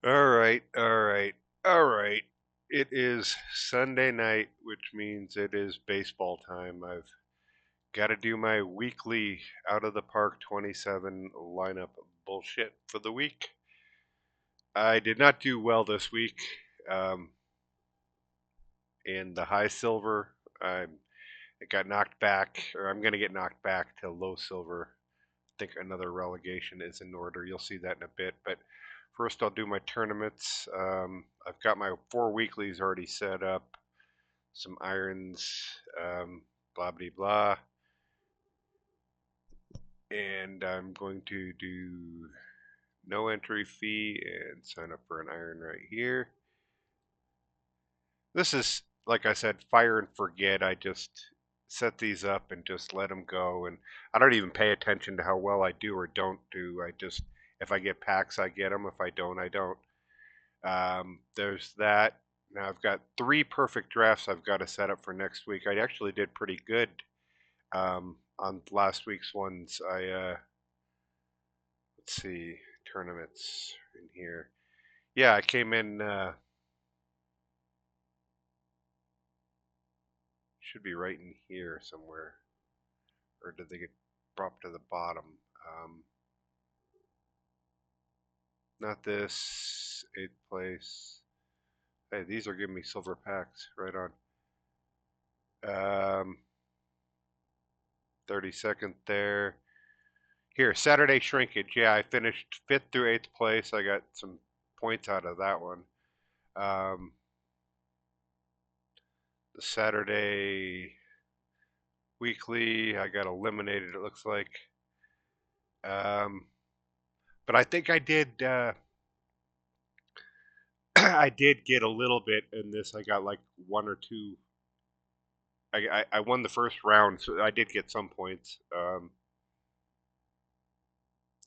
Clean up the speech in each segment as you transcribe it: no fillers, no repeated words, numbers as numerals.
All right, all right, all right. It is Sunday night, which means it is baseball time. I've got to do my weekly out of the park 27 lineup bullshit for the week. I did not do well this week. Um, in the high silver, it got knocked back, or I'm going to get knocked back to low silver. I think another relegation is in order. You'll see that in a bit. But first, I'll do my tournaments. I've got my 4 weeklies already set up, some irons, blah, blah, blah. And I'm going to do no entry fee and sign up for an iron right here. This is, like I said, fire and forget. I just set these up and just let them go. And I don't even pay attention to how well I do or don't do. I just, if I get packs, I get them. If I don't, I don't. There's that. Now I've got 3 perfect drafts I've got to set up for next week. I actually did pretty good on last week's ones. Let's see, tournaments in here. Yeah, I came in. Should be right in here somewhere, or did they get dropped to the bottom? Um, Not this 8th place. Hey, these are giving me silver packs right on. 32nd there. Here, Saturday shrinkage. Yeah, I finished 5th through 8th place. I got some points out of that one. Um, the Saturday weekly, I got eliminated, it looks like. Um, but I think I did. I did get a little bit in this. I got like 1 or 2. I won the first round, so I did get some points.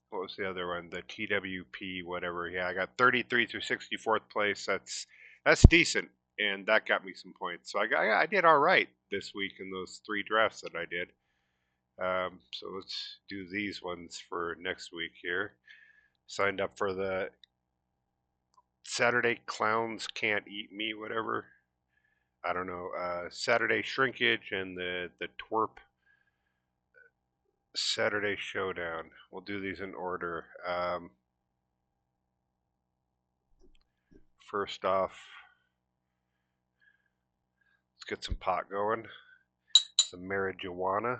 What was the other one? The TWP, whatever. Yeah, I got 33 through 64th place. That's decent, and that got me some points. So I did all right this week in those 3 drafts that I did. So let's do these ones for next week here. Signed up for the Saturday Clowns Can't Eat Me, whatever. I don't know. Saturday Shrinkage and the Twerp Saturday Showdown. We'll do these in order. First off, let's get some pot going. Some marijuana.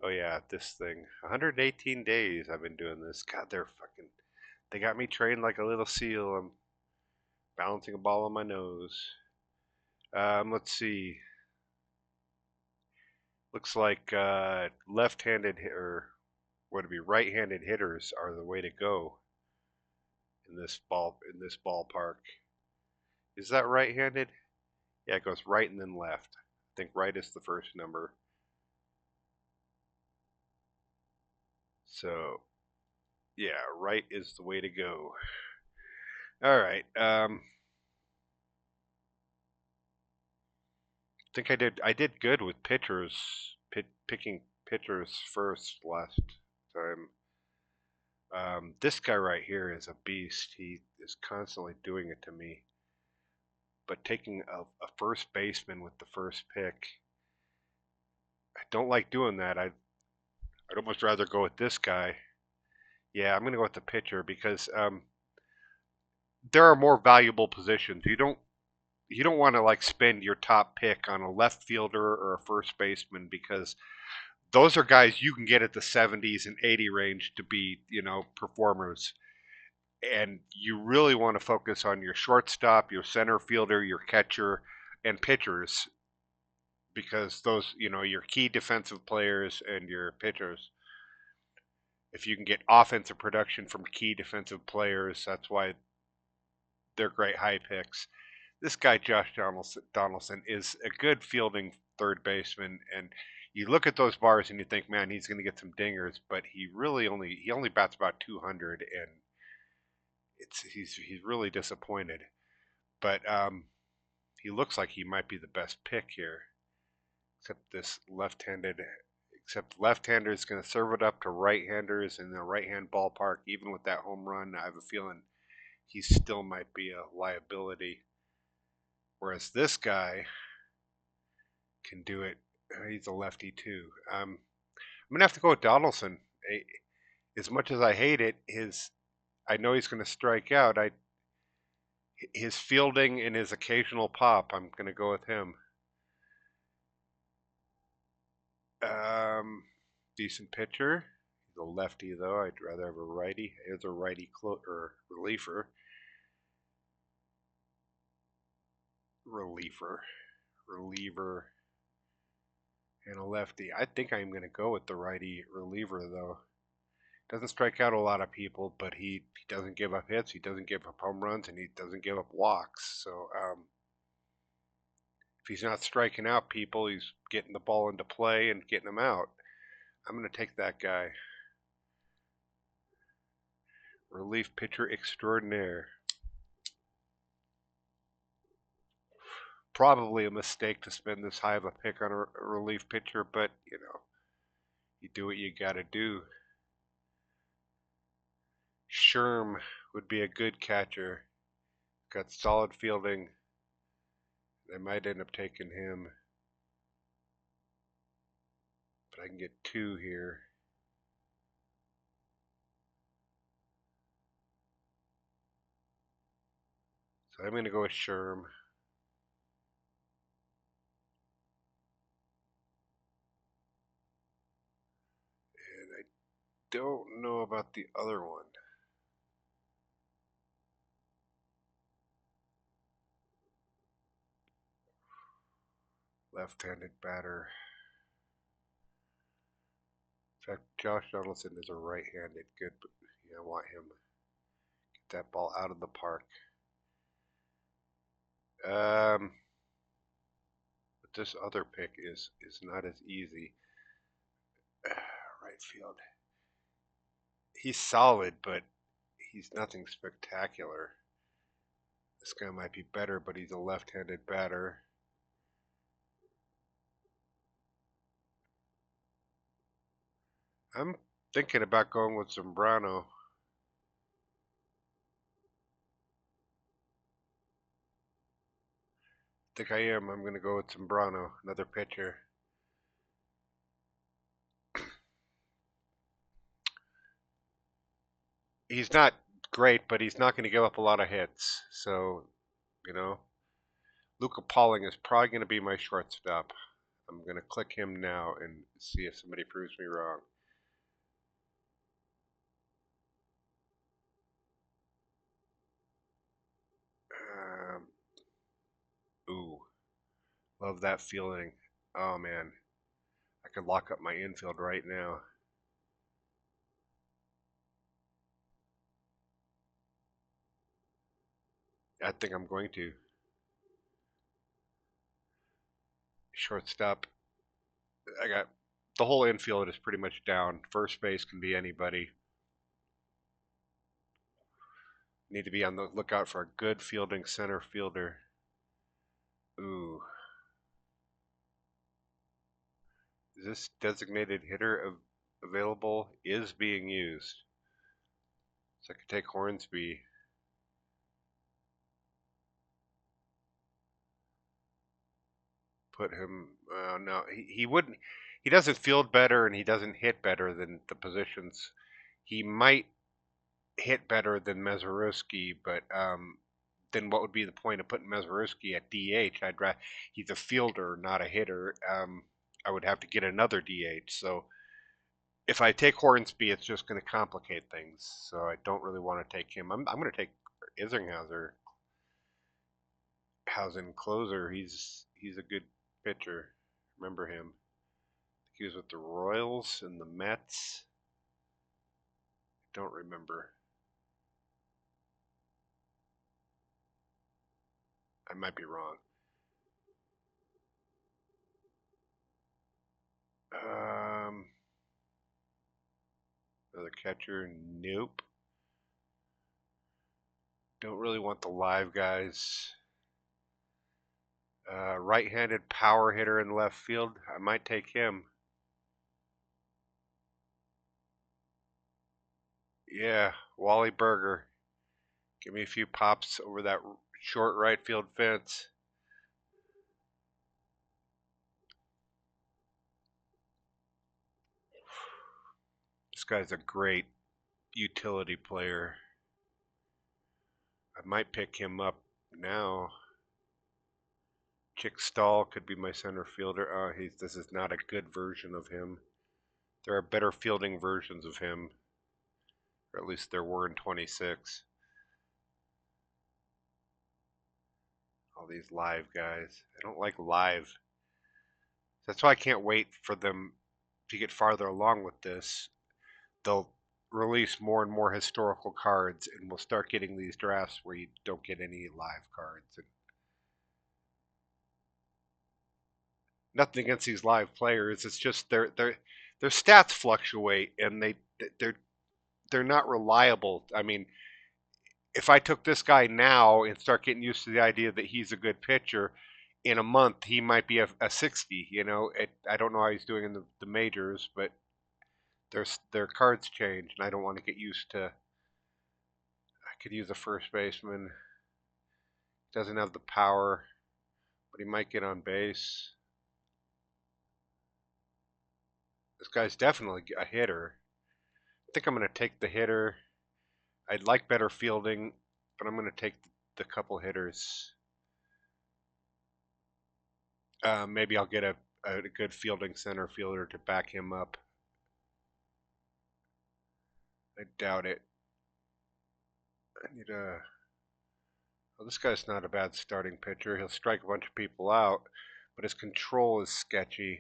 Oh yeah, this thing. 118 days I've been doing this. God, they got me trained like a little seal. I'm balancing a ball on my nose. Let's see. Looks like left-handed or would it be right-handed hitters are the way to go in this ballpark. Is that right-handed? Yeah, it goes right and then left. I think right is the first number. So yeah, right is the way to go. All right. I think I did good with pitchers, picking pitchers first last time. This guy right here is a beast. He is constantly doing it to me. But taking a first baseman with the first pick, I don't like doing that. I'd almost rather go with this guy. Yeah, I'm gonna go with the pitcher because there are more valuable positions. You don't want to like spend your top pick on a left fielder or a first baseman because those are guys you can get at the 70s and 80 range to be, performers. And you really want to focus on your shortstop, your center fielder, your catcher, and pitchers because those, your key defensive players and your pitchers. If you can get offensive production from key defensive players, that's why they're great high picks. This guy Josh Donaldson is a good fielding third baseman, and you look at those bars and you think, man, he's going to get some dingers, but he only bats about 200, and he's really disappointed. But he looks like he might be the best pick here, except left-hander is going to serve it up to right-handers in the right-hand ballpark. Even with that home run, I have a feeling he still might be a liability. Whereas this guy can do it. He's a lefty too. I'm gonna have to go with Donaldson. As much as I hate it, I know he's gonna strike out. His fielding and his occasional pop, I'm gonna go with him. Decent pitcher. He's a lefty though. I'd rather have a righty. Here's a righty reliever. Reliever, and a lefty. I think I'm going to go with the righty reliever, though. Doesn't strike out a lot of people, but he doesn't give up hits, he doesn't give up home runs, and he doesn't give up walks. So if he's not striking out people, he's getting the ball into play and getting them out. I'm going to take that guy. Relief pitcher extraordinaire. Probably a mistake to spend this high of a pick on a relief pitcher, but you know, you do what you got to do. Sherm would be a good catcher. Got solid fielding. They might end up taking him, but I can get 2 here. So I'm going to go with Sherm. And I don't know about the other one. Left-handed batter. In fact, Josh Donaldson is a right-handed good, but I want him. Get that ball out of the park. But this other pick is not as easy. Right field. He's solid, but he's nothing spectacular. This guy might be better, but he's a left-handed batter. I'm thinking about going with Zambrano. I think I am. I'm going to go with Zambrano, another pitcher. He's not great, but he's not going to give up a lot of hits. So, you know, Luca Pauling is probably going to be my shortstop. I'm going to click him now and see if somebody proves me wrong. Ooh, love that feeling. Oh man, I could lock up my infield right now. I think I'm going to. Shortstop. I got the whole infield is pretty much down. First base can be anybody. Need to be on the lookout for a good fielding center fielder. Ooh. Is this designated hitter available? Is being used. So I could take Hornsby. Put him. No, he wouldn't. He doesn't field better and he doesn't hit better than the positions. He might hit better than Mazeroski, but then what would be the point of putting Mazeroski at DH? He's a fielder, not a hitter. I would have to get another DH. So if I take Hornsby, it's just going to complicate things. So I don't really want to take him. I'm going to take Hausen closer. He's a good pitcher. Remember him? He was with the Royals and the Mets. Don't remember. I might be wrong. Another catcher. Nope. Don't really want the live guys. Right-handed power hitter in left field. I might take him. Yeah, Wally Berger. Give me a few pops over that short right field fence. This guy's a great utility player. I might pick him up now. Chick Stahl could be my center fielder. Oh, this is not a good version of him. There are better fielding versions of him. Or at least there were in 26. All these live guys. I don't like live. That's why I can't wait for them to get farther along with this. They'll release more and more historical cards, and we'll start getting these drafts where you don't get any live cards. And nothing against these live players. It's just their stats fluctuate, and they're not reliable. I mean, if I took this guy now and start getting used to the idea that he's a good pitcher, in a month he might be a 60. You know, I don't know how he's doing in the majors, but their cards change, and I don't want to get used to. I could use a first baseman. Doesn't have the power, but he might get on base. This guy's definitely a hitter. I think I'm going to take the hitter. I'd like better fielding, but I'm going to take the couple hitters. Maybe I'll get a good fielding center fielder to back him up. I doubt it. I need a... Well, this guy's not a bad starting pitcher. He'll strike a bunch of people out, but his control is sketchy.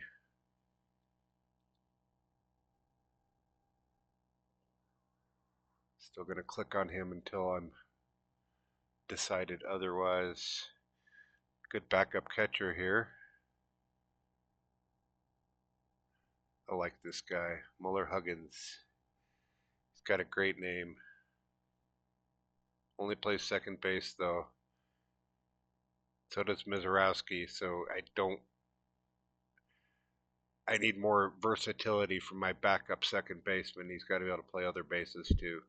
Still going to click on him until I'm decided otherwise. Good backup catcher here. I like this guy, Muller Huggins. He's got a great name. Only plays second base though. So does Mizorowski, so I need more versatility from my backup second baseman. He's got to be able to play other bases too.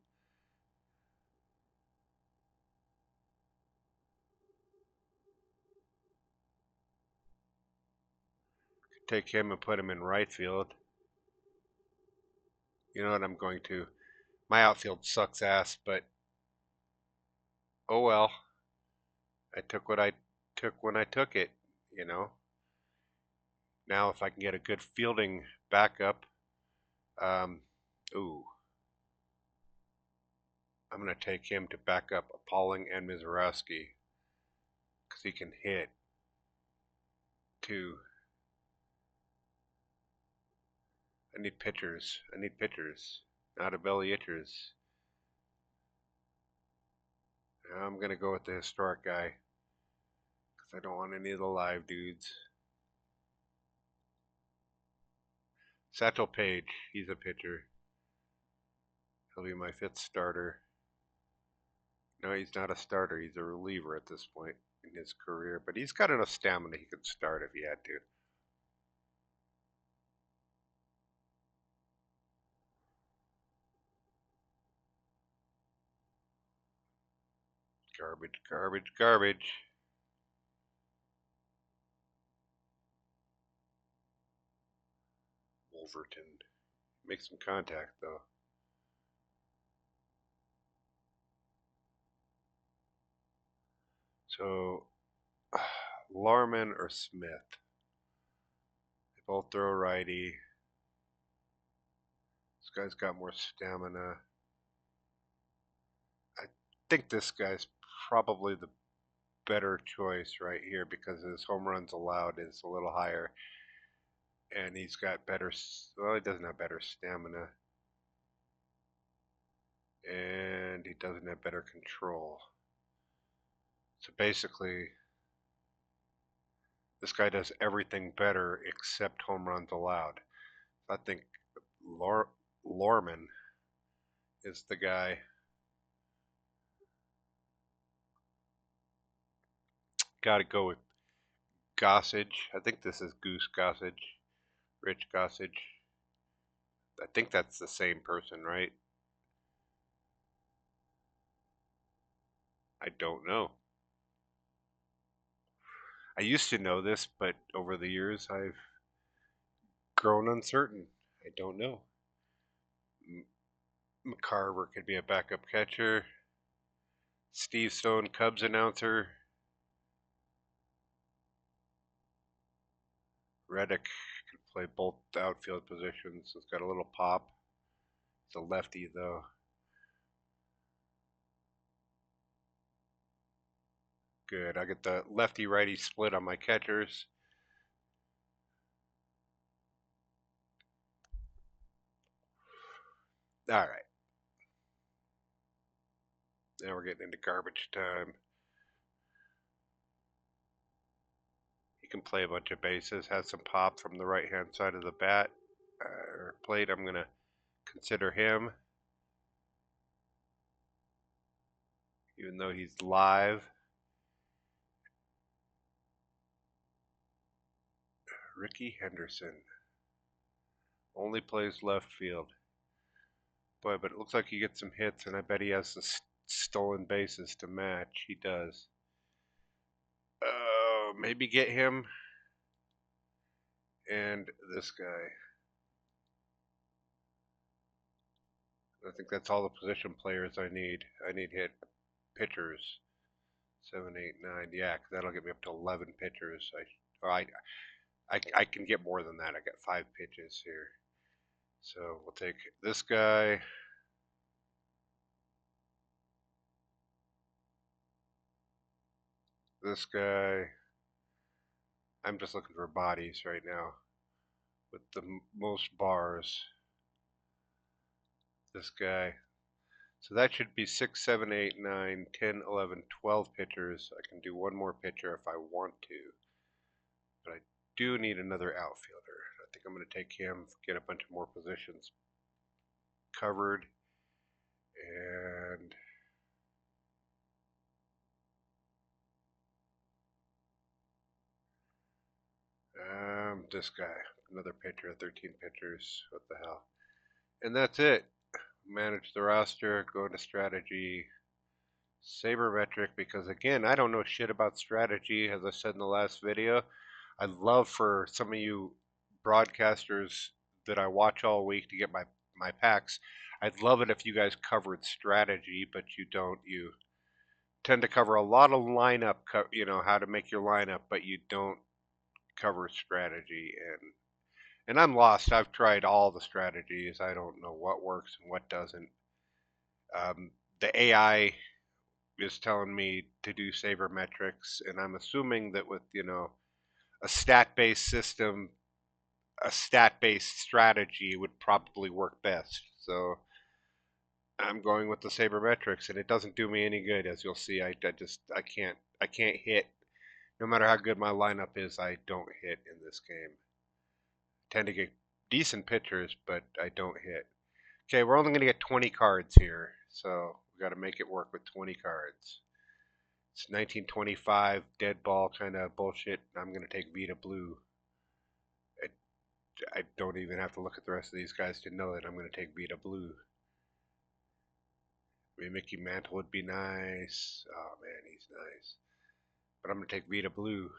Take him and put him in right field. You know what, I'm going to. My outfield sucks ass, but oh well. I took what I took when I took it, you know. Now if I can get a good fielding backup, ooh. I'm going to take him to back up Pauling and Mizorowski because he can hit too. I need pitchers. I need pitchers, not a belly itchers. I'm going to go with the historic guy because I don't want any of the live dudes. Satchel Paige, he's a pitcher. He'll be my 5th starter. No, he's not a starter. He's a reliever at this point in his career, but he's got enough stamina he could start if he had to. Garbage, garbage, garbage. Wolverton. Make some contact, though. So, Larman or Smith? They both throw righty. This guy's got more stamina. I think this guy's probably the better choice right here because his home runs allowed is a little higher. And he's got better, well, he doesn't have better stamina. And he doesn't have better control. So basically, this guy does everything better except home runs allowed. I think Lorman is the guy. Got to go with Gossage. I think this is Goose Gossage. Rich Gossage. I think that's the same person, right? I don't know. I used to know this, but over the years I've grown uncertain. I don't know. McCarver could be a backup catcher. Steve Stone, Cubs announcer. Reddick could play both outfield positions. It's got a little pop. It's a lefty, though. Good. I get the lefty-righty split on my catchers. All right. Now we're getting into garbage time. He can play a bunch of bases, has some pop from the right-hand side of the bat or plate. I'm going to consider him, even though he's live. Ricky Henderson only plays left field. Boy, but it looks like he gets some hits, and I bet he has the stolen bases to match. He does. Maybe get him and this guy. I think that's all the position players I need. I need hit pitchers. 7, 8, 9. Yeah, cause that'll get me up to 11 pitchers. I can get more than that. I got 5 pitches here. So we'll take this guy. This guy. I'm just looking for bodies right now with the most bars. This guy. So that should be 6, 7, 8, 9, 10, 11, 12 pitchers. I can do one more pitcher if I want to. But I do need another outfielder. I think I'm going to take him, get a bunch of more positions covered. And this guy, another pitcher, 13 pitchers. What the hell? And that's it. Manage the roster, go into strategy, sabermetric, because again, I don't know shit about strategy, as I said in the last video. I'd love for some of you broadcasters that I watch all week to get my packs. I'd love it if you guys covered strategy, but you don't. You tend to cover a lot of lineup, how to make your lineup, but you don't cover strategy. And I'm lost. I've tried all the strategies. I don't know what works and what doesn't. The AI is telling me to do sabermetrics, and I'm assuming that with a stat-based system, a stat-based strategy would probably work best. So I'm going with the sabermetrics, and it doesn't do me any good, as you'll see. I can't hit. No matter how good my lineup is, I don't hit in this game. I tend to get decent pitchers, but I don't hit. Okay, we're only going to get 20 cards here, so we got to make it work with 20 cards. It's 1925 dead ball kind of bullshit. I'm going to take Vita Blue. I don't even have to look at the rest of these guys to know that I'm going to take Vita Blue. I mean, Mickey Mantle would be nice. Oh man, he's nice. But I'm going to take Vita Blue.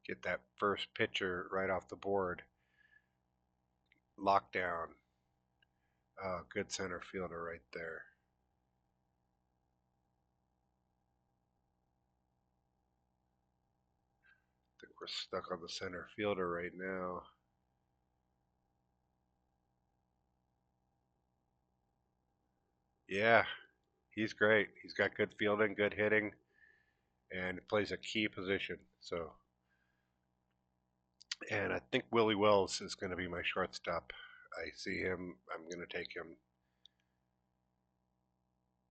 Get that first pitcher right off the board. Lockdown. Oh, good center fielder right there. I think we're stuck on the center fielder right now. Yeah, he's great. He's got good fielding, good hitting, and plays a key position. So, and I think Willie Wells is going to be my shortstop. I see him. I'm going to take him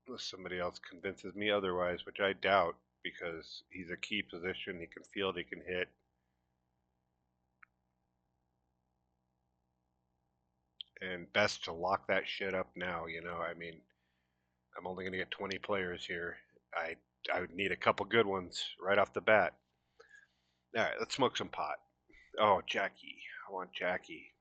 unless somebody else convinces me otherwise, which I doubt because he's a key position. He can field, he can hit. And best to lock that shit up now, I mean, I'm only going to get 20 players here. I would need a couple good ones right off the bat. All right, let's smoke some pot. Oh, Jackie. I want Jackie.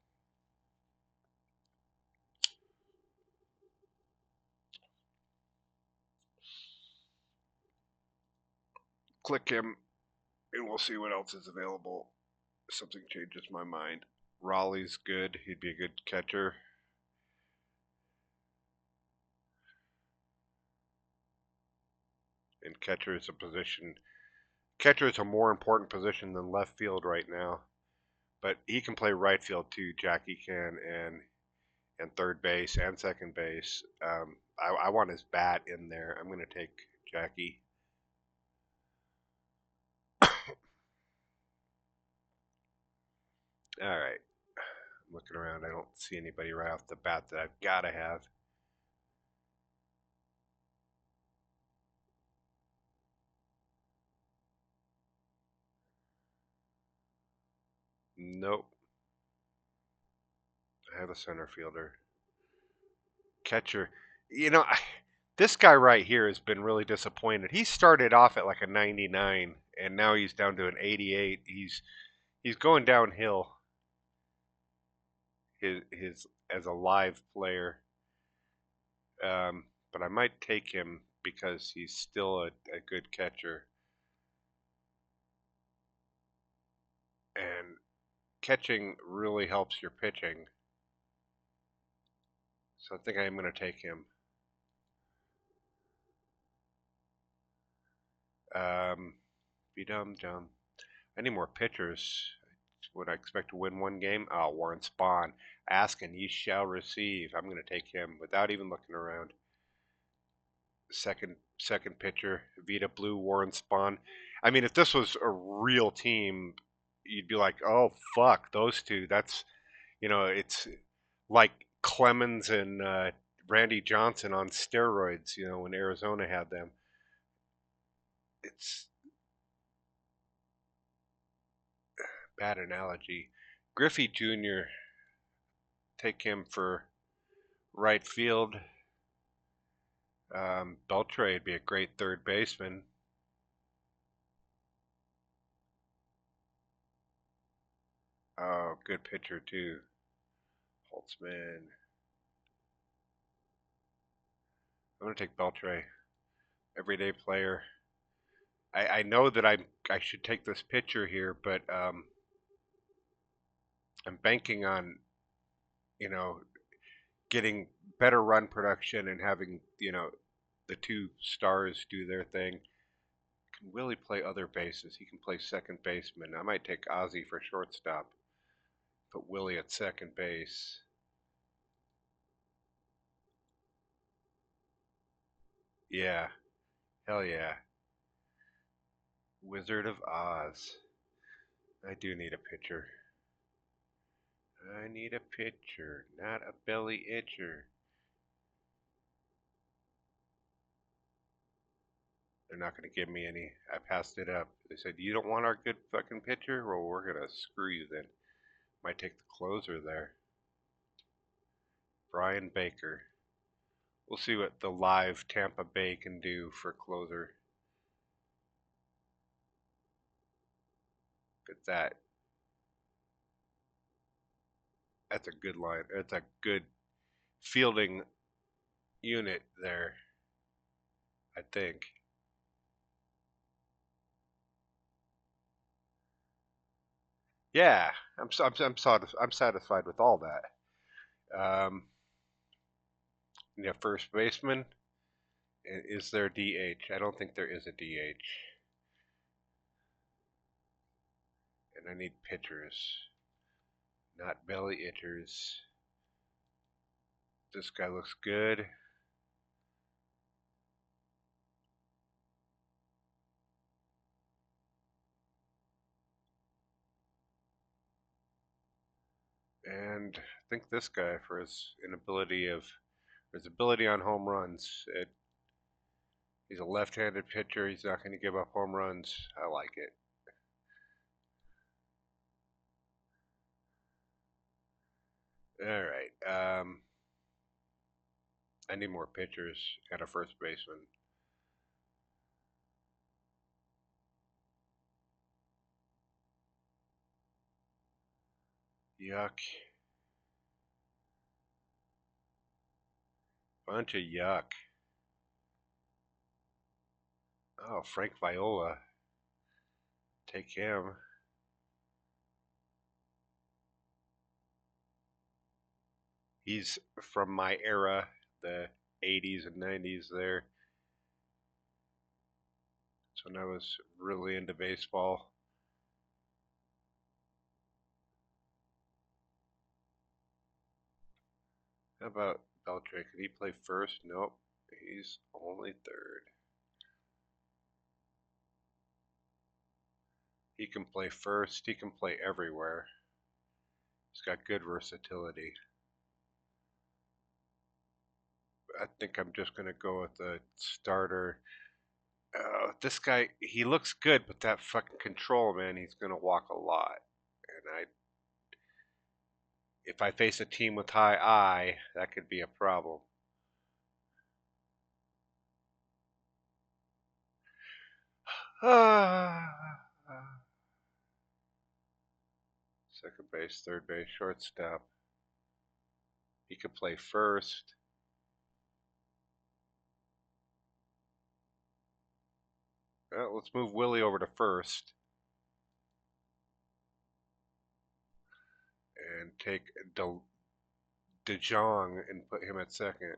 click him, and we'll see what else is available. If something changes my mind. Raleigh's good. He'd be a good catcher. And catcher is a position. Catcher is a more important position than left field right now. But he can play right field too. Jackie can, and third base and second base. I want his bat in there. I'm going to take Jackie. All right. I'm looking around. I don't see anybody right off the bat that I've got to have. Nope. I have a center fielder. Catcher. You know, this guy right here has been really disappointed. He started off at like a 99, and now he's down to an 88. He's going downhill. His as a live player. But I might take him because he's still a good catcher. And catching really helps your pitching. So I think I'm going to take him. Be dumb. I need more pitchers. Would I expect to win one game? Oh, Warren Spahn. Ask and ye shall receive. I'm going to take him without even looking around. Second pitcher, Vita Blue, Warren Spahn. I mean, if this was a real team, you'd be like, oh fuck, those two. That's it's like Clemens and Randy Johnson on steroids. When Arizona had them. It's bad analogy. Griffey Jr. Take him for right field. Beltre would be a great third baseman. Oh, good pitcher too. Holtzman. I'm gonna take Beltre. Everyday player. I know that I should take this pitcher here, but I'm banking on you know getting better run production and having the two stars do their thing. Can Willie play other bases? He can play second baseman. I might take Ozzie for shortstop. Put Willie at second base. Yeah, hell yeah. Wizard of Oz. I do need a pitcher. I need a pitcher, not a belly itcher. They're not going to give me any. I passed it up. They said, you don't want our good fucking pitcher? Well, we're going to screw you then. Might take the closer there. Brian Baker. We'll see what the live Tampa Bay can do for closer. Look at that. That's a good line. That's a good fielding unit there, I think. Yeah, I'm satisfied with all that. First baseman. Is there DH? I don't think there is a DH. And I need pitchers, not belly itchers. This guy looks good. And I think this guy for his ability on home runs. He's a left-handed pitcher. He's not going to give up home runs. I like it. All right. I need more pitchers and a first baseman. Yuck. Bunch of yuck. Oh, Frank Viola. Take him. He's from my era, the 80s and 90s there. So when I was really into baseball. How about Beltray? Could he play first? Nope. He's only third. He can play first. He can play everywhere. He's got good versatility. I think I'm just going to go with the starter. This guy, he looks good, but that fucking control, man, he's going to walk a lot. And if I face a team with high I, that could be a problem. Second base, third base, shortstop. He could play first. Well, let's move Willie over to first. And take DeJong and put him at second.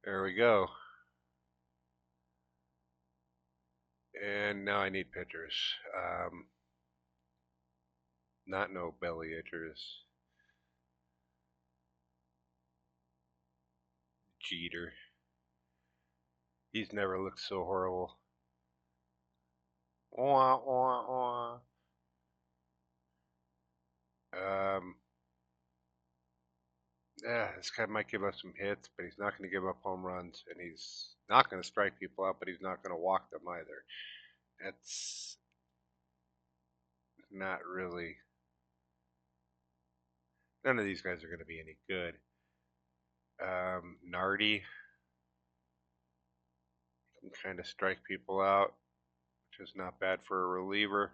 There we go. And now I need pitchers. Not no belly itchers. Jeter. He's never looked so horrible. Wah, wah, wah. Yeah, this guy might give up some hits, but he's not going to give up home runs, and he's not going to strike people out, but he's not going to walk them either. That's not really. None of these guys are going to be any good. Nardi can kind of strike people out, which is not bad for a reliever.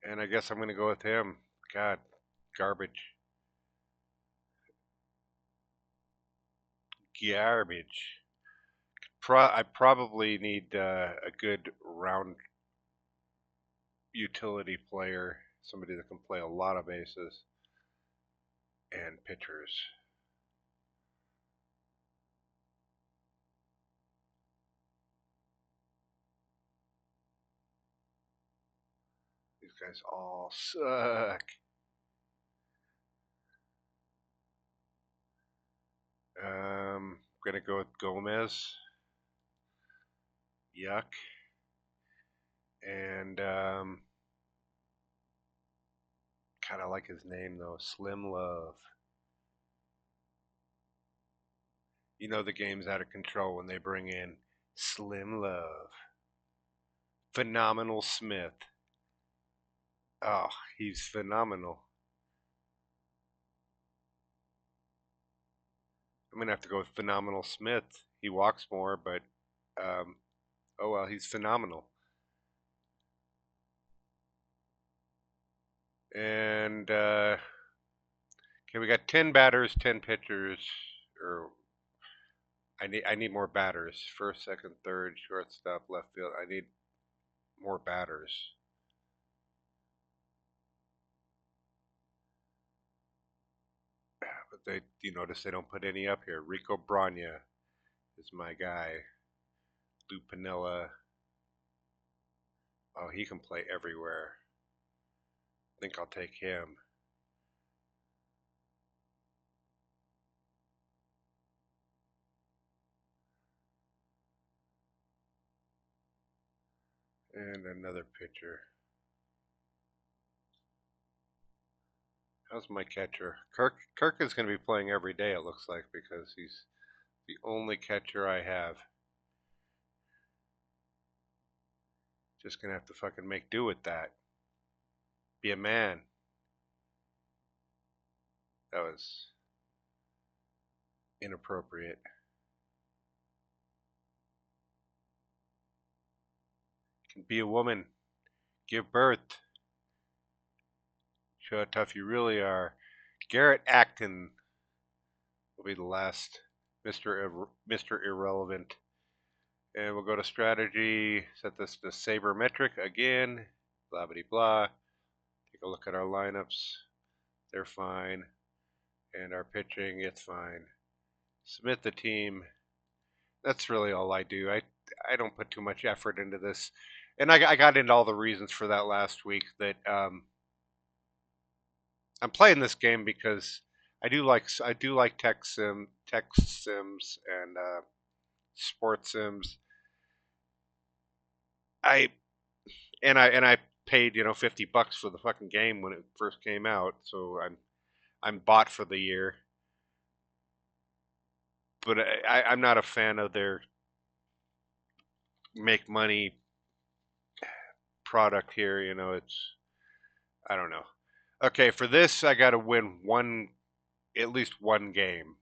And I guess I'm going to go with him. God, garbage. Garbage. I probably need a good round utility player, somebody that can play a lot of bases, and pitchers. These guys all suck. Gonna go with Gomez. Yuck. And kind of like his name though, Slim Love. You know the game's out of control when they bring in Slim Love. Phenomenal Smith. Oh, he's phenomenal. I'm gonna have to go with Phenomenal Smith. He walks more, but oh well, he's phenomenal. And okay, we got 10 batters, 10 pitchers. Or I need more batters. First, second, third, shortstop, left field. I need more batters. But you notice they don't put any up here. Rico Brania is my guy. Lou Piniella. Oh, he can play everywhere. I think I'll take him. And another pitcher. How's my catcher? Kirk is going to be playing every day, it looks like, because he's the only catcher I have. Just going to have to fucking make do with that. Be a man. That was inappropriate. Can be a woman. Give birth. Show how tough you really are. Garrett Acton. will be the last Mr. Irrelevant. And we'll go to strategy, set this to sabermetric again, blah blah blah. Take a look at our lineups. They're fine. And our pitching, it's fine. Submit the team. That's really all I do. I don't put too much effort into this. And I got into all the reasons for that last week, that I'm playing this game because I do like text sims and sports sims. I paid $50 for the fucking game when it first came out, so I'm bought for the year. But I'm not a fan of their make money product here. It's, I don't know. Okay, for this I got to win at least one game.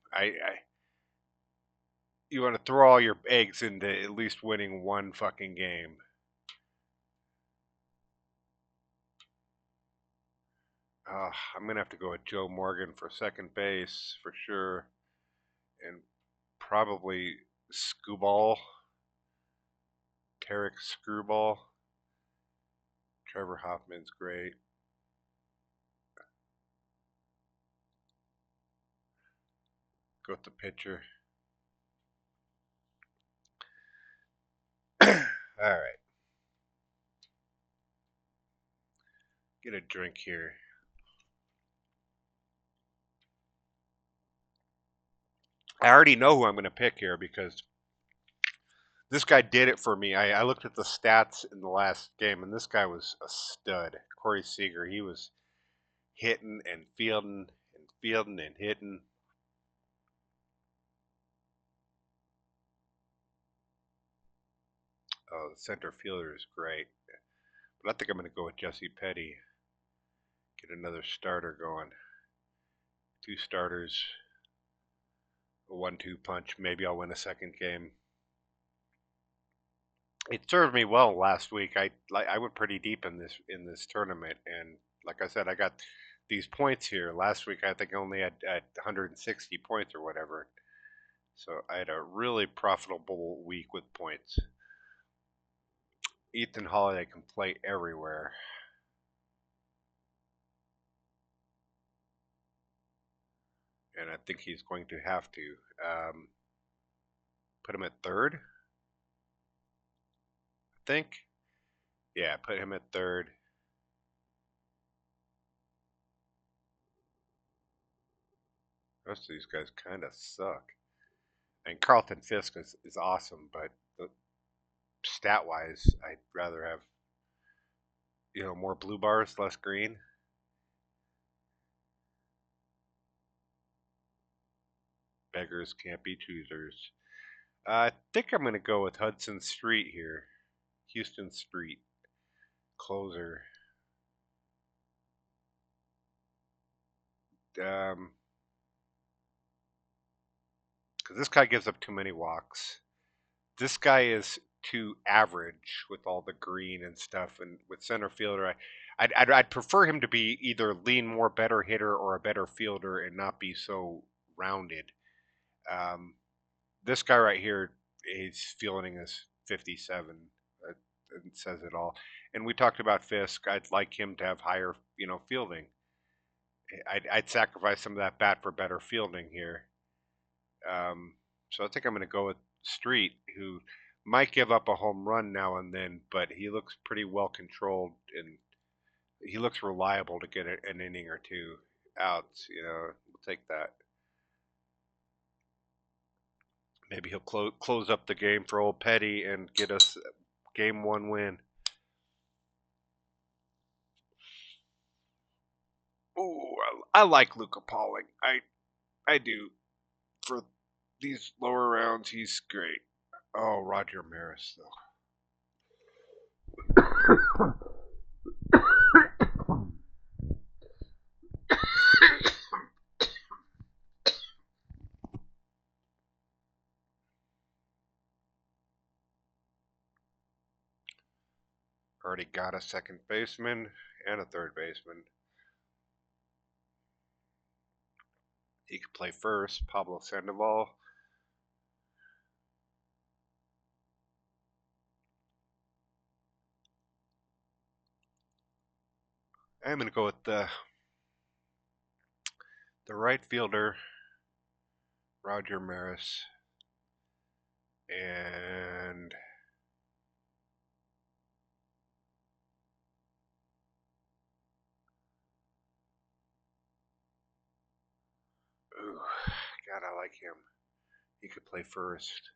You want to throw all your eggs into at least winning one fucking game. I'm gonna have to go with Joe Morgan for second base for sure, and probably Screwball, Tarek Screwball. Trevor Hoffman's great. Go with the pitcher. All right. Get a drink here. I already know who I'm going to pick here because this guy did it for me. I looked at the stats in the last game, and this guy was a stud. Corey Seager. He was hitting and fielding and hitting. Oh, the center fielder is great. But I think I'm going to go with Jesse Petty. Get another starter going. 2 starters. A 1-2 punch. Maybe I'll win a second game. It served me well last week. I went pretty deep in this tournament, and like I said, I got these points here. Last week I think I only had 160 points or whatever. So I had a really profitable week with points. Ethan Holiday can play everywhere. And I think he's going to have to. Put him at third, I think. Yeah, put him at third. Most of these guys kind of suck. And Carlton Fisk is awesome, but stat-wise, I'd rather have more blue bars, less green. Beggars can't be choosers. I think I'm going to go with Hudson Street here. Houston Street. Closer. Because this guy gives up too many walks. This guy is too average with all the green and stuff. And with center fielder, I'd prefer him to be either lean more better hitter or a better fielder and not be so rounded. This guy right here, his fielding is 57. It says it all. And we talked about Fisk. I'd like him to have higher, fielding. I'd sacrifice some of that bat for better fielding here. So I think I'm going to go with Street, who might give up a home run now and then, but he looks pretty well controlled and he looks reliable to get an inning or two outs. We'll take that. Maybe he'll close up the game for old Petty and get us game 1 win. Ooh, I like Luca Pauling. I do. For these lower rounds, he's great. Oh, Roger Maris, though. Already got a second baseman and a third baseman. He could play first. Pablo Sandoval. I'm going to go with the right fielder, Roger Maris, and ooh, God, I like him. He could play first.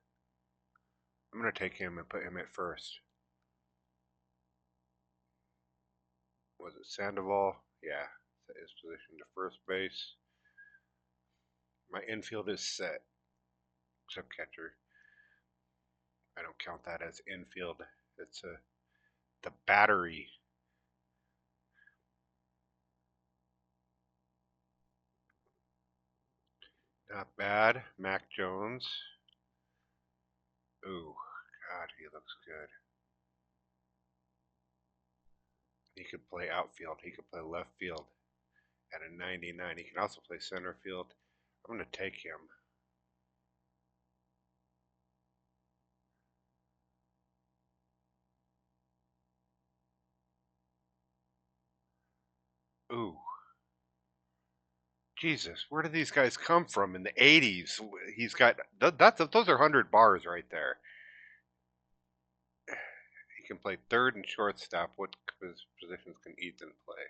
I'm going to take him and put him at first. Was it Sandoval? Yeah, set his position to first base. My infield is set, except catcher. I don't count that as infield. It's the battery. Not bad. Mac Jones. Ooh, God, he looks good. He could play outfield. He could play left field at a 99. He can also play center field. I'm going to take him. Ooh. Jesus, where do these guys come from in the 80s? He's got those are 100 bars right there. He can play third and shortstop. What positions can Ethan play?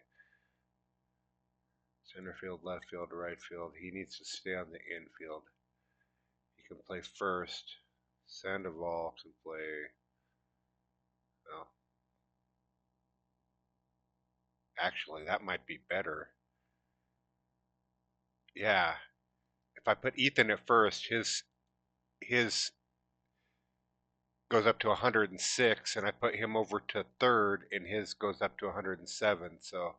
Center field, left field, right field. He needs to stay on the infield. He can play first. Sandoval can play. Well, actually, that might be better. Yeah, if I put Ethan at first, his goes up to 106, and I put him over to third, and his goes up to 107. So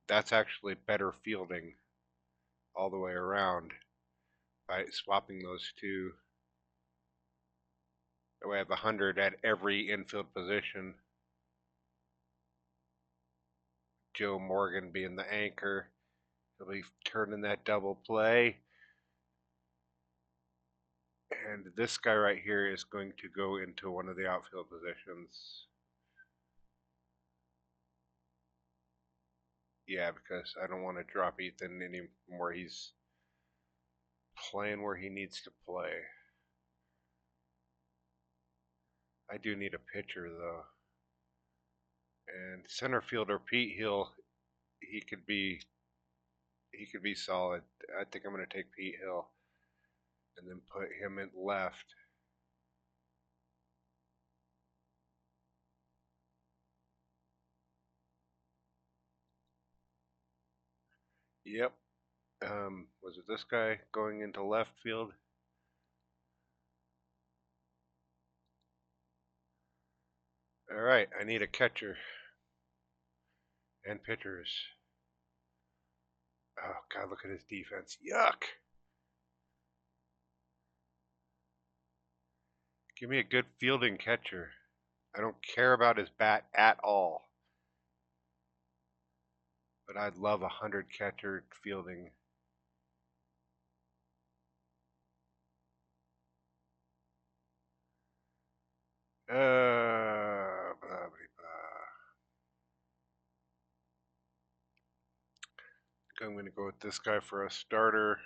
that's actually better fielding all the way around by swapping those two. That way I have 100 at every infield position. Joe Morgan being the anchor. He'll be turning that double play. And this guy right here is going to go into one of the outfield positions. Yeah, because I don't want to drop Ethan anymore. He's playing where he needs to play. I do need a pitcher though. And center fielder Pete Hill, he could be solid. I think I'm going to take Pete Hill and then put him in left. Yep. Was it this guy going into left field? All right, I need a catcher and pitchers. Oh God, look at his defense. Yuck. Give me a good fielding catcher. I don't care about his bat at all. But I'd love 100 catcher fielding. Blah, blah, blah. I'm going to go with this guy for a starter.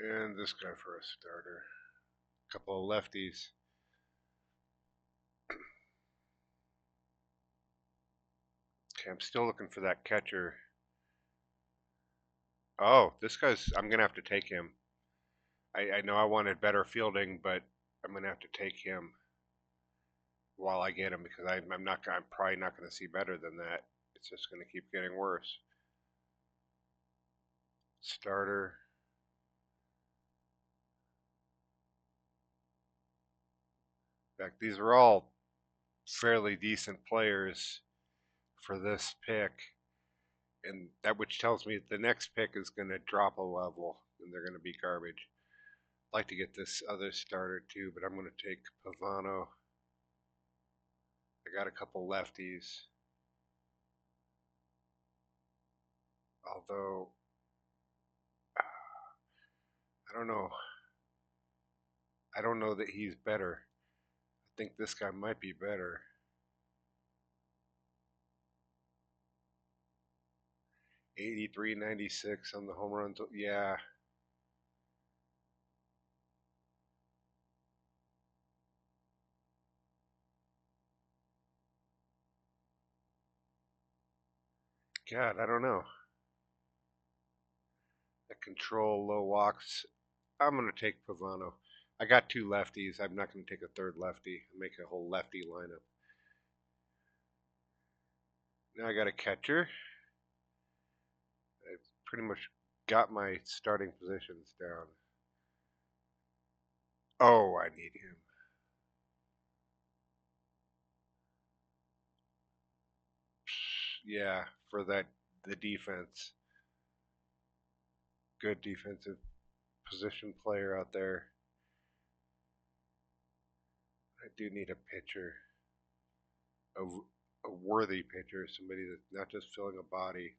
And this guy for a starter. A couple of lefties. Okay, I'm still looking for that catcher. Oh, this guy's. I'm gonna have to take him. I know I wanted better fielding, but I'm gonna have to take him while I get him because I'm not. I'm probably not gonna see better than that. It's just gonna keep getting worse. Starter. In fact, these are all fairly decent players for this pick, and that which tells me the next pick is going to drop a level and they're going to be garbage. like to get this other starter too, but I'm going to take Pavano. I got a couple lefties. Although, I don't know. I don't know that he's better. I think this guy might be better. 83-96 on the home runs. Yeah. God, I don't know. The control, low walks. I'm going to take Pavano. I got two lefties. I'm not going to take a third lefty and make a whole lefty lineup. Now I got a catcher. I've pretty much got my starting positions down. Oh, I need him. Yeah, for the defense. Good defensive position player out there. I do need a pitcher. A worthy pitcher, somebody that's not just filling a body.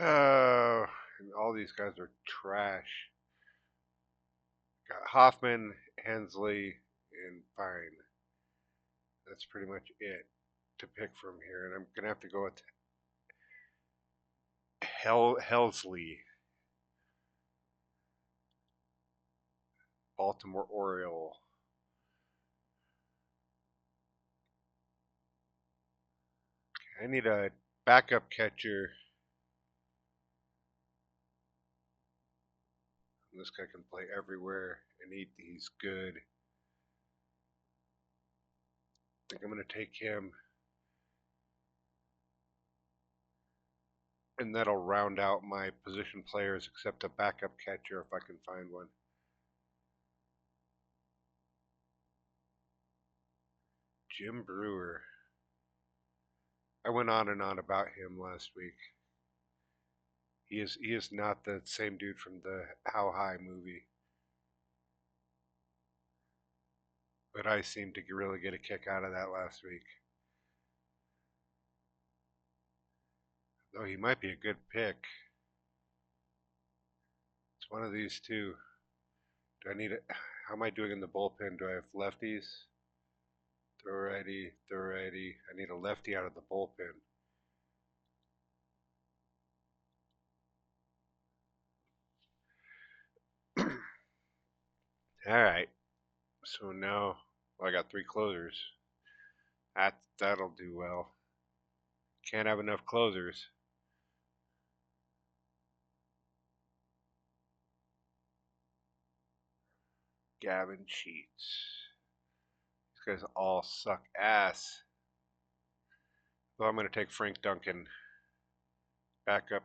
And all these guys are trash. Got Hoffman, Hensley, and Fine. That's pretty much it to pick from here. And I'm going to have to go with Helsley, Baltimore Oriole. I need a backup catcher. This guy can play everywhere, and he's good. I think I'm going to take him. And that'll round out my position players except a backup catcher if I can find one. Jim Brewer. I went on and on about him last week. He is not the same dude from the How High movie. But I seemed to really get a kick out of that last week. Though he might be a good pick. It's one of these two. Do I need it? How am I doing in the bullpen? Do I have lefties? Throw righty, throw righty. I need a lefty out of the bullpen. Alright. So now I got three closers. That'll do well. Can't have enough closers. Gavin Sheets. These guys all suck ass. So I'm going to take Frank Duncan, backup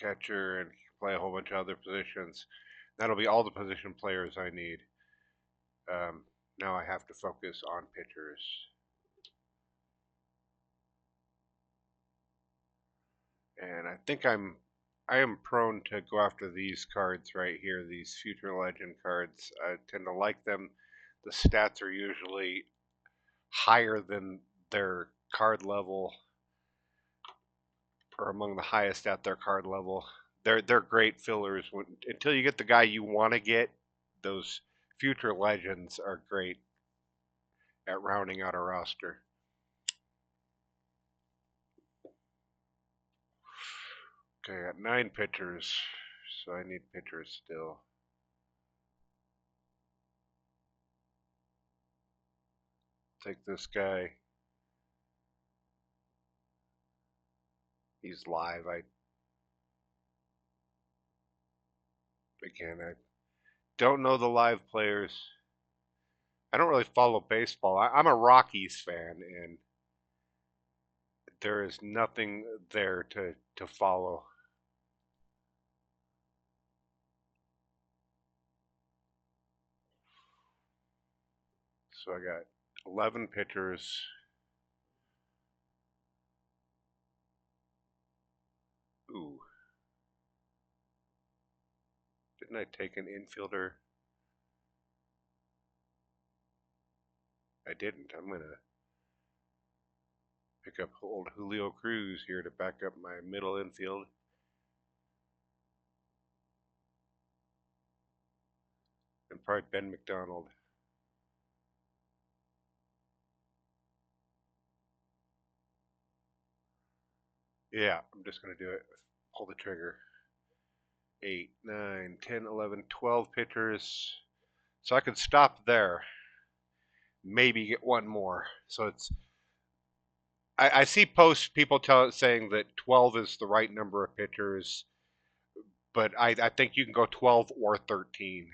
catcher, and play a whole bunch of other positions. That'll be all the position players I need. Now I have to focus on pitchers. And I think I am prone to go after these cards right here, these future legend cards. I tend to like them. The stats are usually higher than their card level, or among the highest at their card level. They're great fillers. Until you get the guy you want to get, those future legends are great at rounding out a roster. Okay, I got 9 pitchers, so I need pitchers still. Take this guy. He's live. I don't know the live players. I don't really follow baseball. I'm a Rockies fan, and there is nothing there to follow. So I got 11 pitchers. Ooh. Didn't I take an infielder? I didn't. I'm going to pick up old Julio Cruz here to back up my middle infield. And probably Ben McDonald. Yeah, I'm just going to do it. Pull the trigger. 8, 9, 10, 11, 12 pitchers. So I could stop there. Maybe get one more. So it's. I see posts people saying that 12 is the right number of pitchers, but I think you can go 12 or 13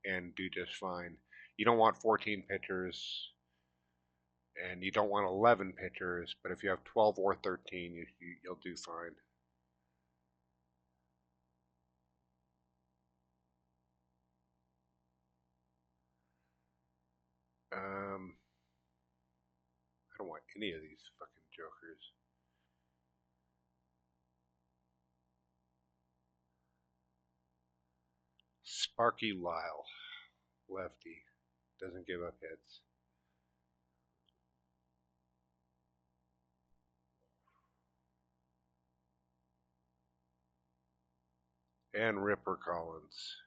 and do just fine. You don't want 14 pitchers, and you don't want 11 pitchers, but if you have 12 or 13, you'll do fine. I don't want any of these fucking jokers. Sparky Lyle, lefty, doesn't give up hits. And Ripper Collins.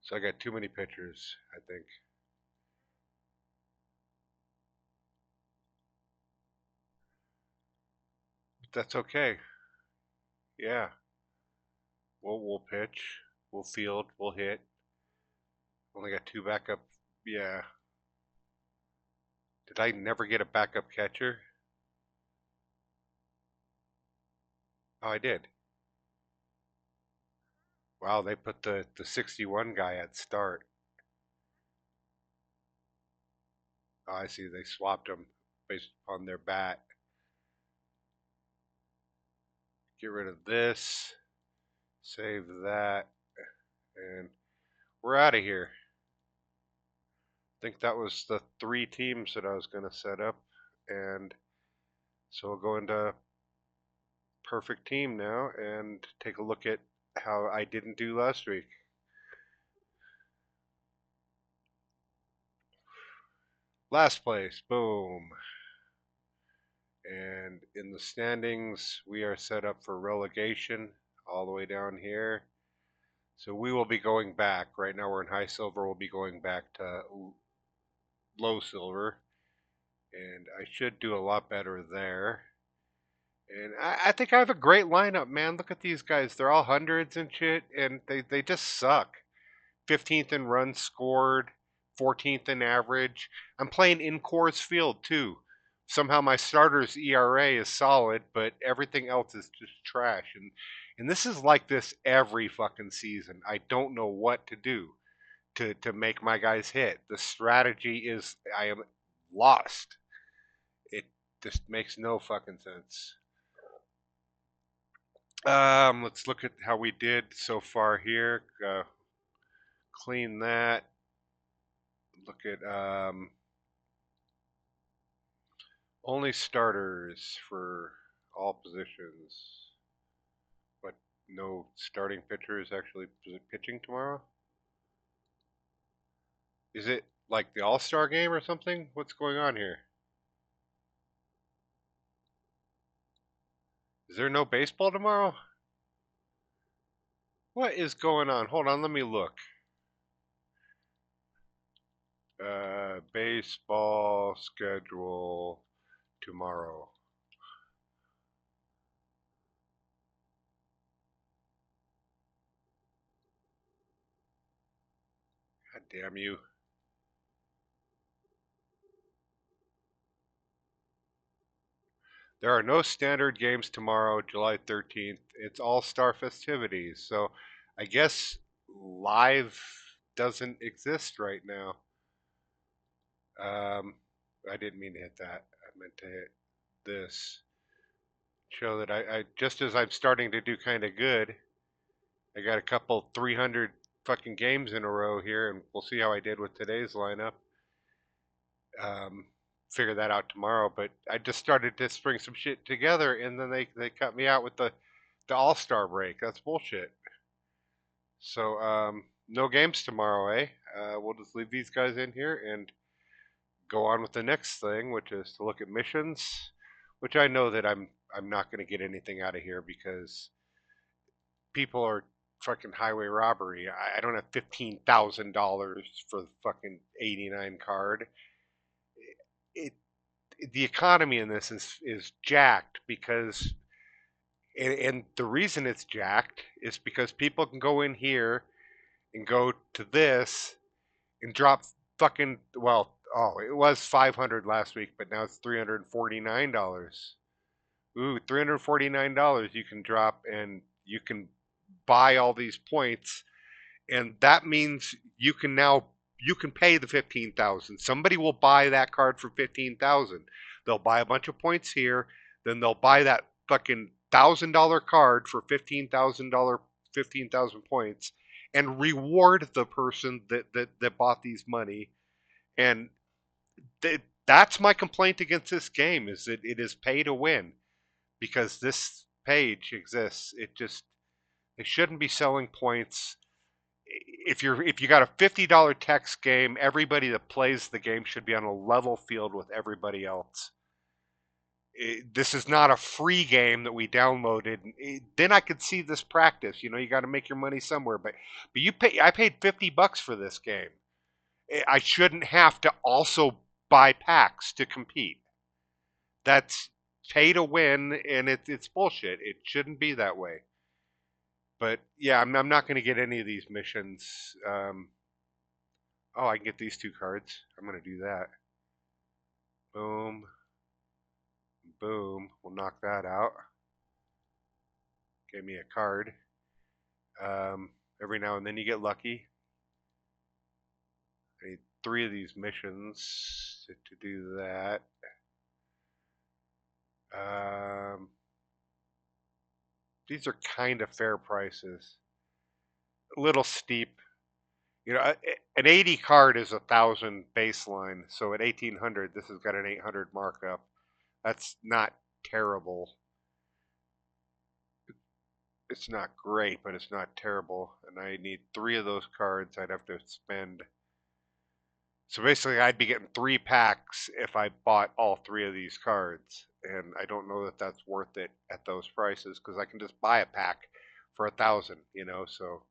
So I got too many pitchers, I think. But that's okay. Yeah. We'll pitch. We'll field. We'll hit. Only got two backup. Yeah. Did I never get a backup catcher? Oh, I did. Wow, they put the 61 guy at start. Oh, I see. They swapped him based on their bat. Get rid of this. Save that. And we're out of here. I think that was the 3 teams that I was going to set up. And so we'll go into perfect team now and take a look at how I didn't do last week. Last place, boom. And in the standings, we are set up for relegation all the way down here. So we will be going back. Right now we're in high silver. We'll be going back to low silver. And I should do a lot better there. And I think I have a great lineup, man. Look at these guys. They're all hundreds and shit, and they just suck. 15th in runs scored, 14th in average. I'm playing in Coors Field, too. Somehow my starter's ERA is solid, but everything else is just trash. And this is like this every fucking season. I don't know what to do to make my guys hit. The strategy is I am lost. It just makes no fucking sense. Let's look at how we did so far here. Clean that. Look at only starters for all positions, but no starting pitchers actually pitching tomorrow. Is it like the All-Star game or something? What's going on here? Is there no baseball tomorrow? What is going on? Hold on, let me look. Baseball schedule tomorrow. God damn you. There are no standard games tomorrow, July 13th. It's all-star festivities. So I guess live doesn't exist right now. I didn't mean to hit that. I meant to hit this. Show that I just as I'm starting to do kind of good, I got a couple 300 fucking games in a row here, and we'll see how I did with today's lineup. Um, Figure that out tomorrow. But I just started to string some shit together, and then they cut me out with the All-Star break. That's bullshit. So no games tomorrow, eh? We'll just leave these guys in here and go on with the next thing, which is to look at missions. Which I know that I'm not going to get anything out of here because people are fucking highway robbery. I don't have $15,000 for the fucking 89 card. It the economy in this is jacked because and the reason it's jacked is because people can go in here and go to this and drop fucking it was 500 last week, but now it's $349. Ooh, $349 you can drop and you can buy all these points, and that means you can pay the 15,000. Somebody will buy that card for 15,000. They'll buy a bunch of points here, then they'll buy that fucking $1,000 card for $15,000, 15,000 points, and reward the person that bought these money. And that's my complaint against this game, is that it is pay to win because this page exists. They shouldn't be selling points. If you got a $50 text game, everybody that plays the game should be on a level field with everybody else. This is not a free game that we downloaded. Then I could see this practice. You got to make your money somewhere. But I paid $50 for this game. I shouldn't have to also buy packs to compete. That's pay to win, and it's bullshit. It shouldn't be that way. But yeah, I'm not going to get any of these missions. I can get these two cards. I'm going to do that. Boom. Boom. We'll knock that out. Give me a card. Every now and then you get lucky. I need 3 of these missions to do that. These are kind of fair prices. A little steep. An 80 card is 1,000 baseline, so at 1,800, this has got an 800 markup. That's not terrible. It's not great, but it's not terrible. And I need 3 of those cards. I'd have to spend. So basically, I'd be getting 3 packs if I bought all 3 of these cards. And I don't know that that's worth it at those prices because I can just buy a pack for 1,000, so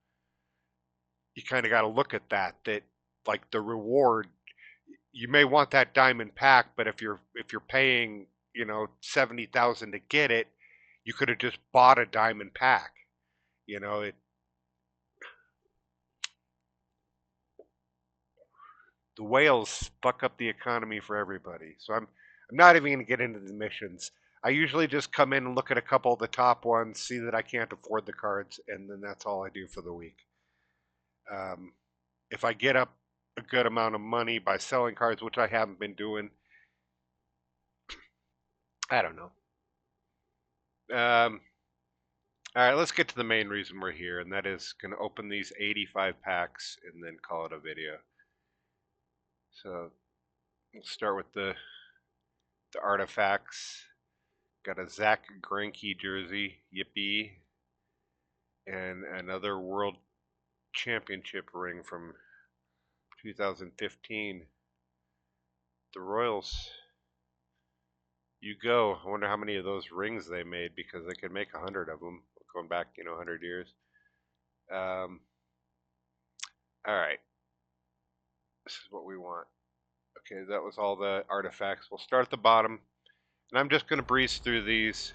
you kind of got to look at that like the reward. You may want that diamond pack, but if you're paying 70,000 to get it, you could have just bought a diamond pack. The whales fuck up the economy for everybody. So I'm not even going to get into the missions. I usually just come in and look at a couple of the top ones, see that I can't afford the cards, and then that's all I do for the week. If I get up a good amount of money by selling cards, which I haven't been doing, I don't know. All right, let's get to the main reason we're here, and that is going to open these 85 packs and then call it a video. So we'll start with the artifacts. Got a Zach Greinke jersey, yippee, and another World Championship ring from 2015. The Royals. You go. I wonder how many of those rings they made because they could make 100 of them going back, 100 years. All right. This is what we want. Okay, that was all the artifacts. We'll start at the bottom, and I'm just going to breeze through these.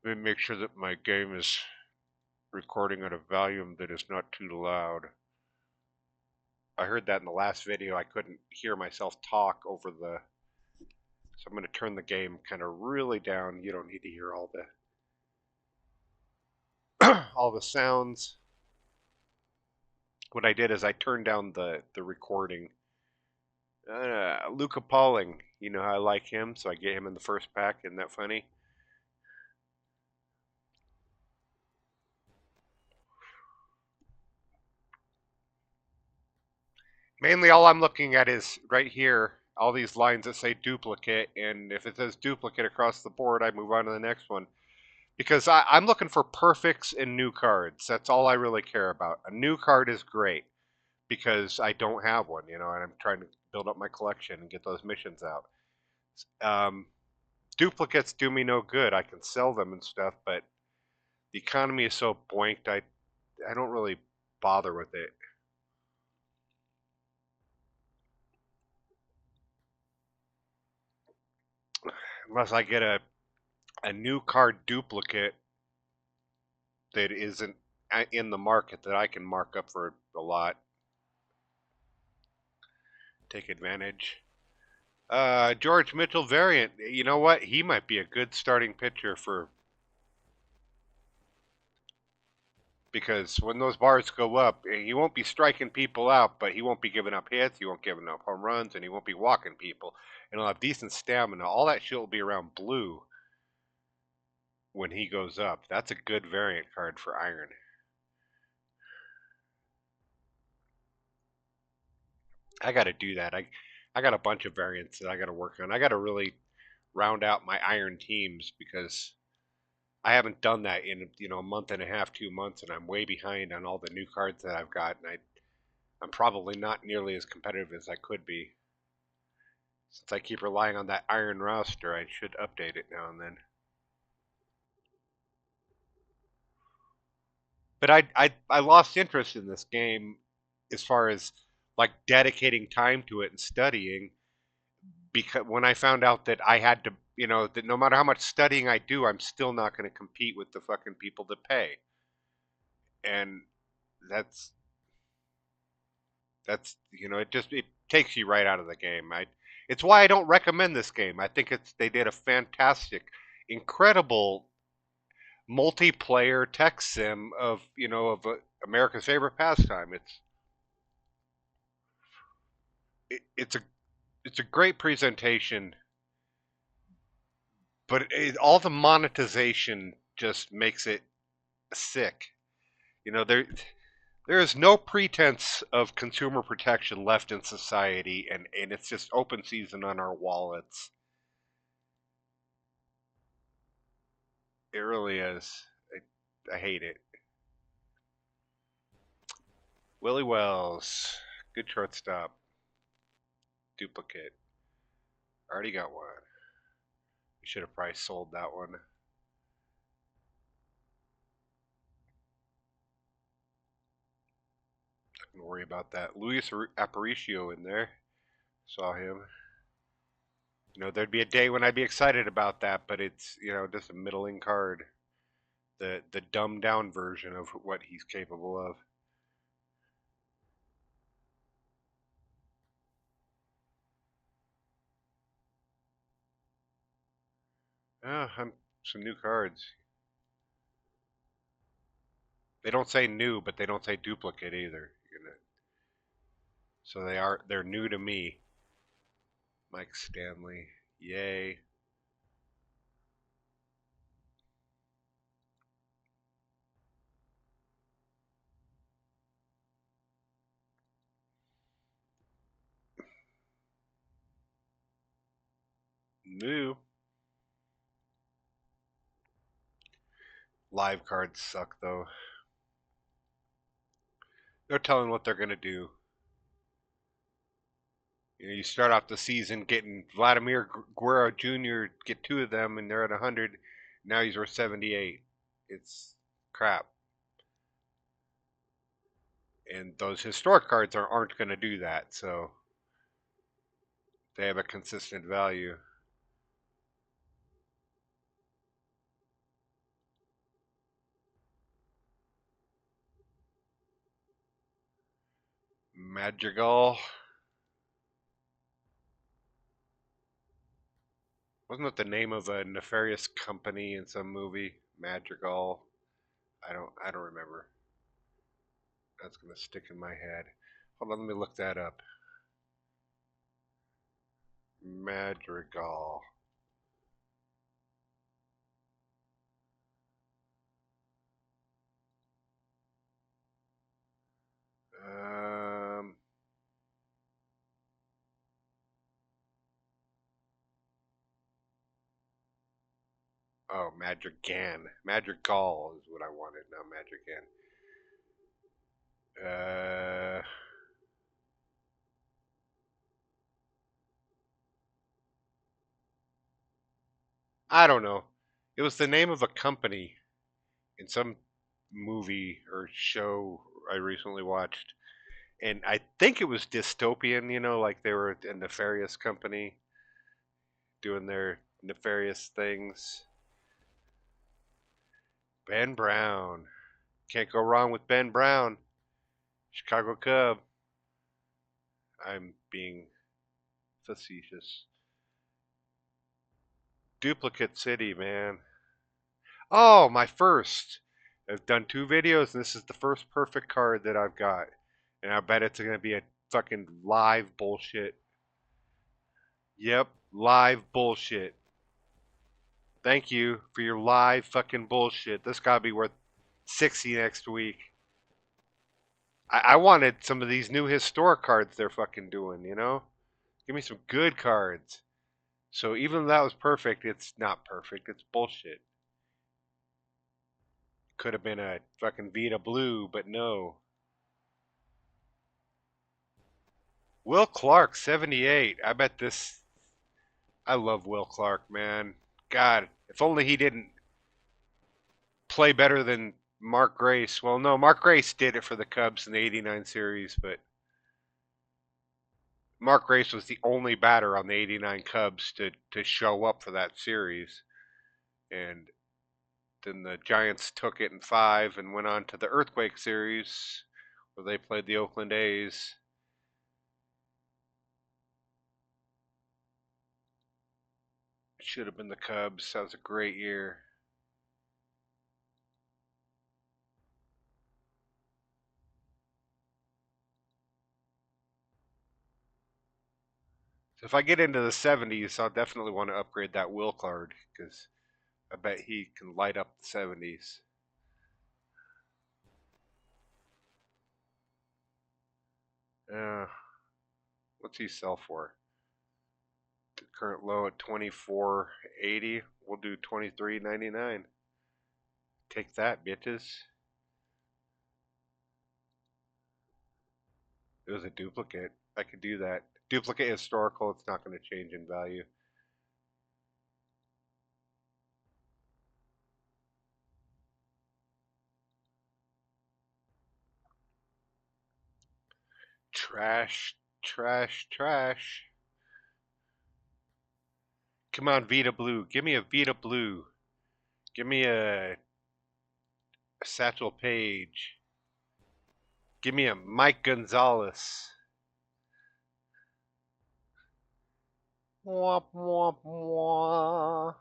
Let me make sure that my game is recording at a volume that is not too loud. I heard that in the last video. I couldn't hear myself talk over the... So I'm going to turn the game kind of really down. You don't need to hear all the sounds. What I did is I turned down the recording. Luca Pauling, you know how I like him, so I get him in the first pack. Isn't that funny? Mainly all I'm looking at is right here, all these lines that say duplicate, and if it says duplicate across the board, I move on to the next one. Because I'm looking for perfects and new cards. That's all I really care about. A new card is great because I don't have one, and I'm trying to build up my collection and get those missions out. Um, Duplicates do me no good. I can sell them and stuff, but the economy is so buoyant, I don't really bother with it. Unless I get a new card duplicate that isn't in the market that I can mark up for a lot. Take advantage. George Mitchell variant. You know what? He might be a good starting pitcher for because when those bars go up, he won't be striking people out, but he won't be giving up hits, he won't giving up home runs, and he won't be walking people. And he'll have decent stamina. All that shit will be around blue when he goes up. That's a good variant card for Iron. I got to do that. I got a bunch of variants that I got to work on. I got to really round out my Iron teams because I haven't done that in a month and a half, 2 months, and I'm way behind on all the new cards that I've got, and I'm probably not nearly as competitive as I could be. Since I keep relying on that Iron roster, I should update it now and then. But I lost interest in this game as far as like dedicating time to it and studying because when I found out that I had to, that no matter how much studying I do, I'm still not going to compete with the fucking people that pay. And that's it takes you right out of the game. It's why I don't recommend this game. I think they did a fantastic, incredible multiplayer tech sim of America's favorite pastime. It's a great presentation, but all the monetization just makes it sick. There is no pretense of consumer protection left in society, and it's just open season on our wallets. It really is. I hate it. Willie Wells, good shortstop. Duplicate. Already got one. Should have probably sold that one. Don't worry about that. Luis Aparicio in there. Saw him. There'd be a day when I'd be excited about that, but it's just a middling card. The dumbed down version of what he's capable of. Some new cards. They don't say new, but they don't say duplicate either. So they're new to me. Mike Stanley. Yay. New. Live cards suck though. No telling what they're gonna do. You start off the season getting Vladimir Guerrero Jr. get two of them, and they're at 100. Now he's worth 78. It's crap. And those historic cards aren't going to do that, so they have a consistent value. Madrigal. Wasn't that the name of a nefarious company in some movie? Madrigal. I don't remember. That's gonna stick in my head. Hold on, let me look that up. Madrigal. Um, Oh, Madrigan. Madrigal is what I wanted, not Madrigan. I don't know. It was the name of a company in some movie or show I recently watched. And I think it was dystopian, like they were a nefarious company doing their nefarious things. Ben Brown. Can't go wrong with Ben Brown. Chicago Cub. I'm being facetious. Duplicate City, man. Oh, my first. I've done 2 videos, and this is the first perfect card that I've got. And I bet it's going to be a fucking live bullshit. Yep, live bullshit. Thank you for your live fucking bullshit. This gotta be worth 60 next week. I wanted some of these new historic cards they're fucking doing. Give me some good cards. So even though that was perfect, it's not perfect. It's bullshit. Could have been a fucking Vita Blue, but no. Will Clark, 78. I bet this. I love Will Clark, man. God, if only he didn't play better than Mark Grace. Well, no, Mark Grace did it for the Cubs in the '89 series, but Mark Grace was the only batter on the '89 Cubs to show up for that series. And then the Giants took it in 5 and went on to the Earthquake series where they played the Oakland A's. It should have been the Cubs. That was a great year. So if I get into the '70s, I'll definitely want to upgrade that Will card because I bet he can light up the '70s. Uh, what's he sell for? The current low at 24.80. We'll do 23.99. Take that, bitches. It was a duplicate. I could do that. Duplicate historical, it's not going to change in value. Trash, trash, trash. Come on, Vita Blue. Give me a Vita Blue. Give me a Satchel Paige. Give me a Mike Gonzalez. Womp, womp, womp.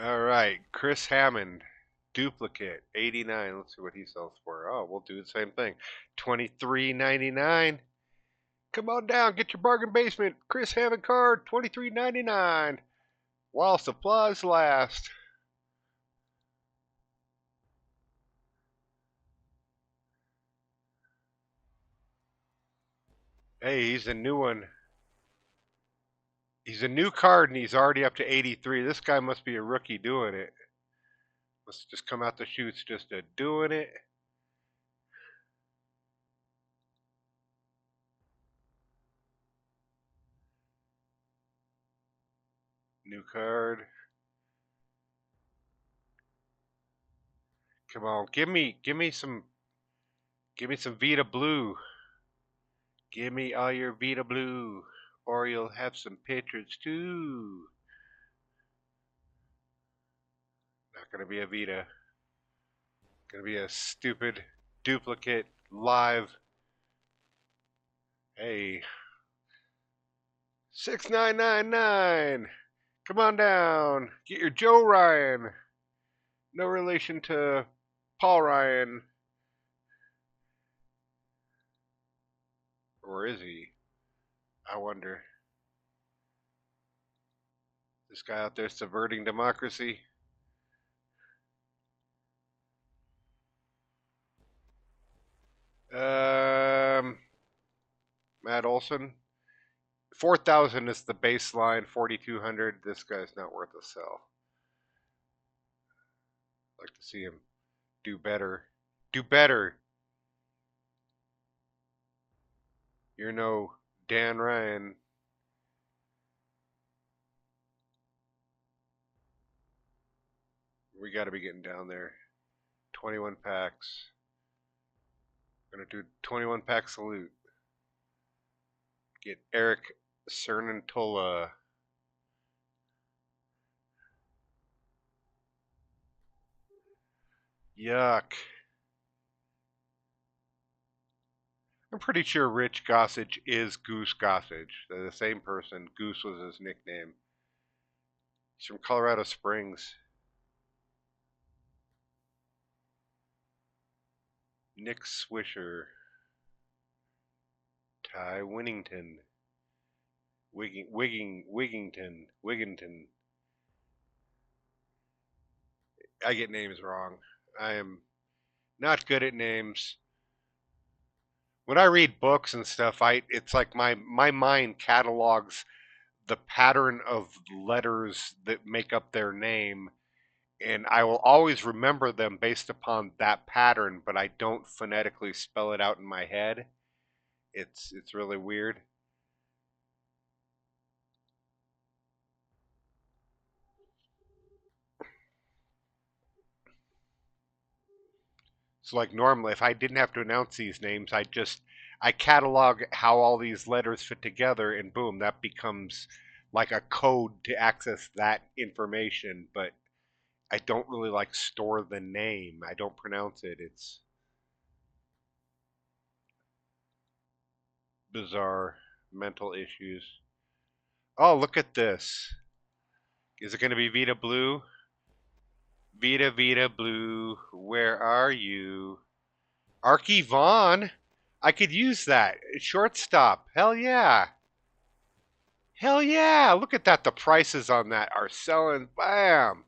All right, Chris Hammond, duplicate, 89. Let's see what he sells for. Oh, we'll do the same thing. 23.99. Come on down, get your bargain basement. Chris Hammond card, 23.99. While supplies last. Hey, he's a new one. He's a new card and he's already up to 83. This guy must be a rookie doing it. Must just come out the chutes just a doing it. New card. Come on, give me some Vita Blue. Give me all your Vita Blue, or you'll have some pictures too. Not gonna be a Vita. Gonna be a stupid duplicate live. Hey, 6999. Come on down. Get your Joe Ryan. No relation to Paul Ryan. Or is he? I wonder. This guy out there subverting democracy. Um, Matt Olson. 4,000 is the baseline. 4,200. This guy's not worth a sell. I'd like to see him do better. Do better. You're no Dan Ryan. We got to be getting down there. 21 packs. We're going to do 21 pack salute. Get Eric Cernantola. Yuck. I'm pretty sure Rich Gossage is Goose Gossage. They're the same person. Goose was his nickname. He's from Colorado Springs. Nick Swisher. Ty Winnington. Wigington. I get names wrong. I am not good at names. When I read books and stuff, it's like my mind catalogs the pattern of letters that make up their name, and I will always remember them based upon that pattern, but I don't phonetically spell it out in my head. It's really weird. So like normally if I didn't have to announce these names, I catalog how all these letters fit together, and boom, that becomes like a code to access that information, but I don't really like store the name. I don't pronounce it. It's bizarre. Mental issues. Oh, look at this. Is it going to be Vita Blue? Vita Blue, where are you? Arky Vaughn? I could use that. Shortstop. Hell yeah. Hell yeah. Look at that. The prices on that are selling. Bam.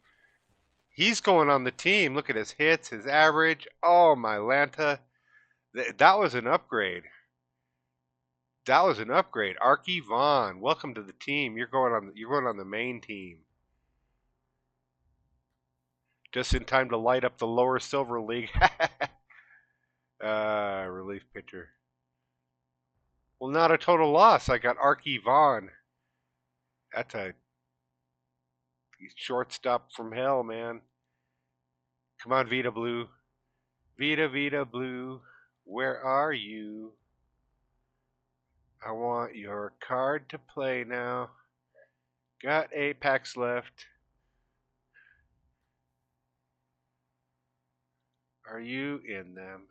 He's going on the team. Look at his hits, his average. Oh, my Lanta. That was an upgrade. That was an upgrade. Arky Vaughn, welcome to the team. You're going on the main team. Just in time to light up the lower silver league. Relief pitcher. Well, not a total loss. I got Arky Vaughn. That's a shortstop from hell, man. Come on, Vita Blue. Vita Blue, where are you? I want your card to play now. Got 8 packs left. Are you in them?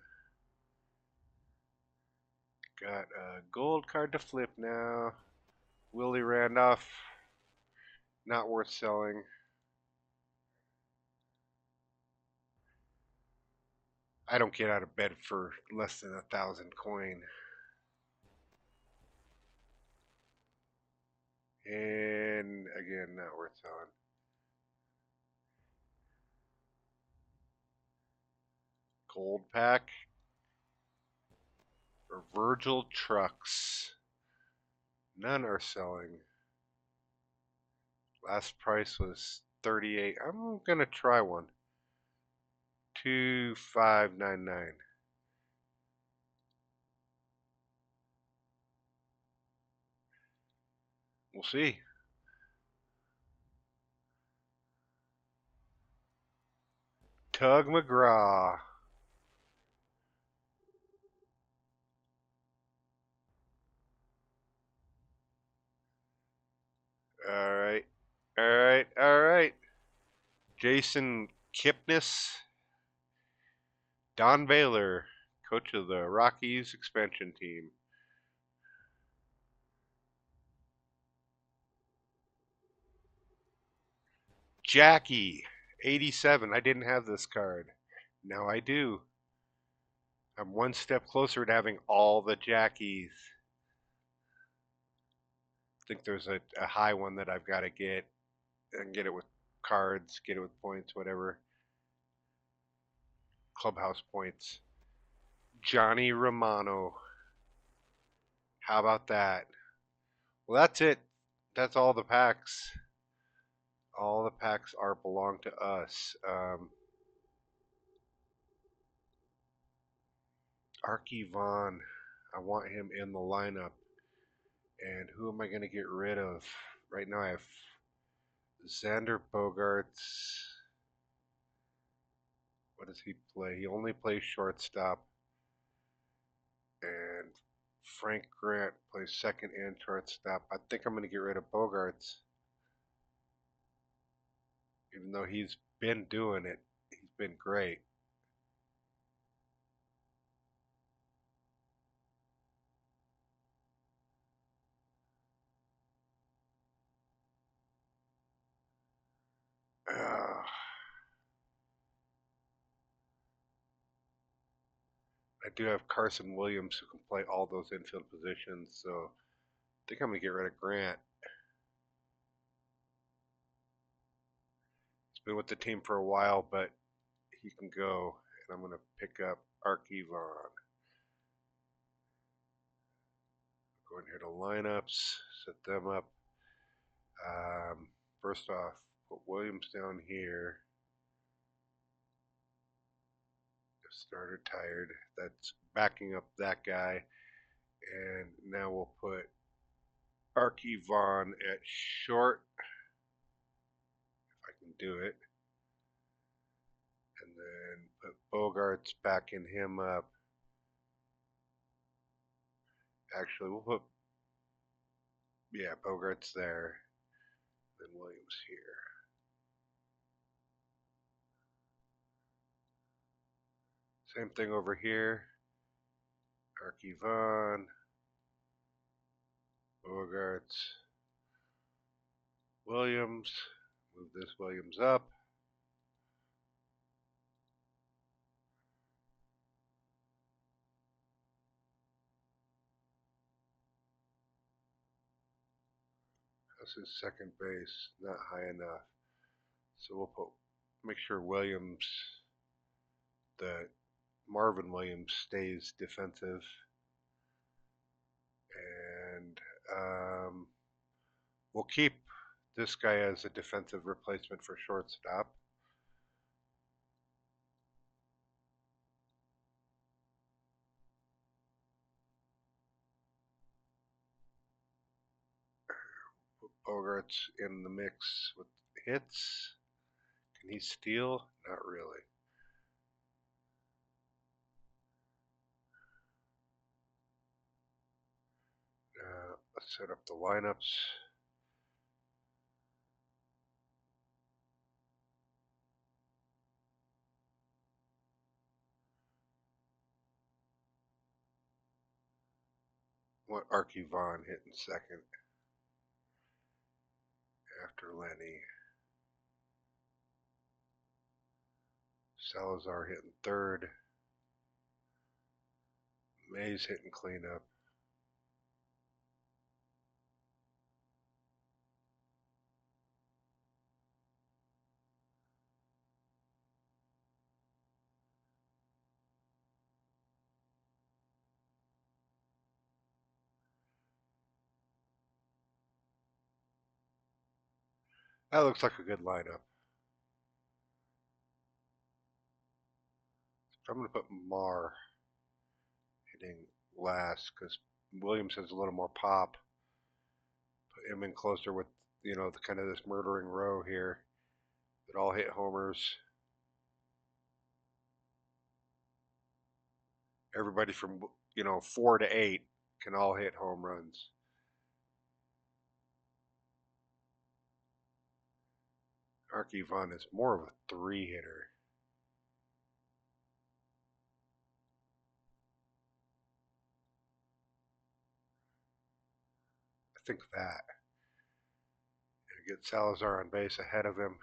Got a gold card to flip now. Willie Randolph, not worth selling. I don't get out of bed for less than 1,000 coin. And again, not worth selling. Gold pack. Or Virgil Trucks. None are selling. Last price was 38. I'm gonna try one. 2599. We'll see. Tug McGraw. Alright. Alright. Jason Kipnis. Don Baylor, coach of the Rockies expansion team. Jackie, 87. I didn't have this card. Now I do. I'm one step closer to having all the Jackies. I think there's a high one that I've got to get. And get it with cards, get it with points, whatever. Clubhouse points. Johnny Romano. How about that? Well, that's it. That's all the packs. All the packs are belong to us. Arky Vaughn, I want him in the lineup. And who am I going to get rid of? Right now I have Xander Bogaerts. What does he play? He only plays shortstop. And Frank Grant plays second and shortstop. I think I'm going to get rid of Bogaerts. Even though he's been doing it, he's been great. Uh, I do have Carson Williams who can play all those infield positions, so I think I'm going to get rid of Grant. He's been with the team for a while, but he can go, and I'm going to pick up Arky Vaughn. Go in here to lineups, set them up. First off, put Williams down here. Starter tired. That's backing up that guy. And now we'll put Arky Vaughn at short, if I can do it. And then put Bogaerts backing him up. Actually, we'll put, yeah, Bogaerts there. Then Williams here. Same thing over here. Arky Vaughn, Bogaerts, Williams. Move this Williams up. This is second base, not high enough. So we'll put, make sure Williams, that Marvin Williams stays defensive. And we'll keep this guy as a defensive replacement for shortstop. Put Bogaerts in the mix with hits. Can he steal? Not really. Let's set up the lineups. Want Arky Vaughn hitting second after Lenny. Salazar hitting third. Mays hitting cleanup. That looks like a good lineup. So I'm going to put Marr hitting last because Williams has a little more pop. Put him in closer with, you know, the kind of this murdering row here that all hit homers. Everybody from, you know, 4 to 8 can all hit home runs. Arky Vaughn is more of a 3 hitter. I think that. And get Salazar on base ahead of him.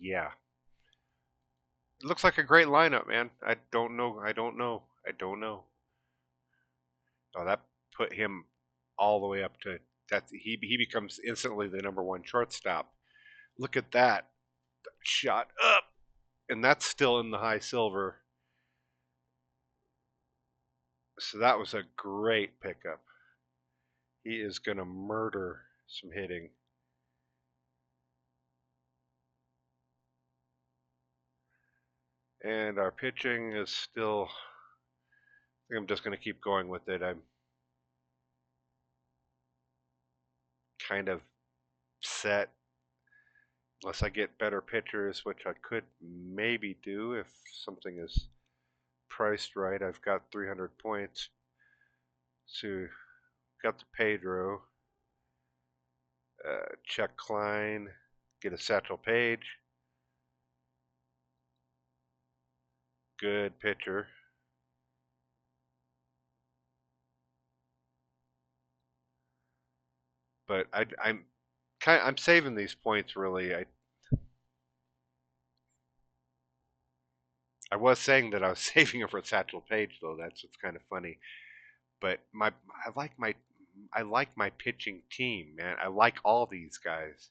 Yeah. It looks like a great lineup, man. I don't know. Oh, that put him all the way up to that. He becomes instantly the #1 shortstop. Look at that shot up, and that's still in the high silver. So that was a great pickup. He is going to murder some hitting. And our pitching is still, I think I'm just going to keep going with it. I'm kind of set unless I get better pitchers, which I could maybe do if something is priced right. I've got 300 points. So got the Pedro, check Klein, get a Satchel Paige, good pitcher. But I'm saving these points really. I was saying that I was saving it for Satchel Paige though. That's what's kind of funny. But I like my I like my pitching team, man. I like all these guys.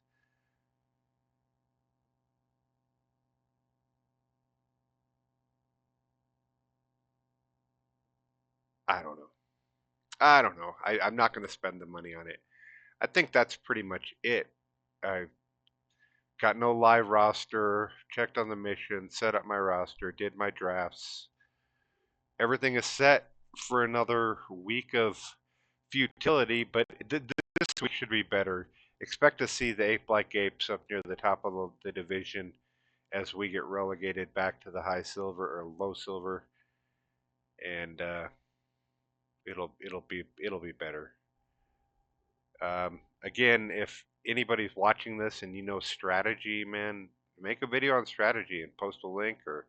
I don't know. I don't know. I'm not going to spend the money on it. I think that's pretty much it. I got no live roster, checked on the mission, set up my roster, did my drafts. Everything is set for another week of futility, but this week should be better. Expect to see the ApeLike Apes up near the top of the division as we get relegated back to the high silver or low silver, and it'll be better. Again, if anybody's watching this and you know strategy, man, make a video on strategy and post a link, or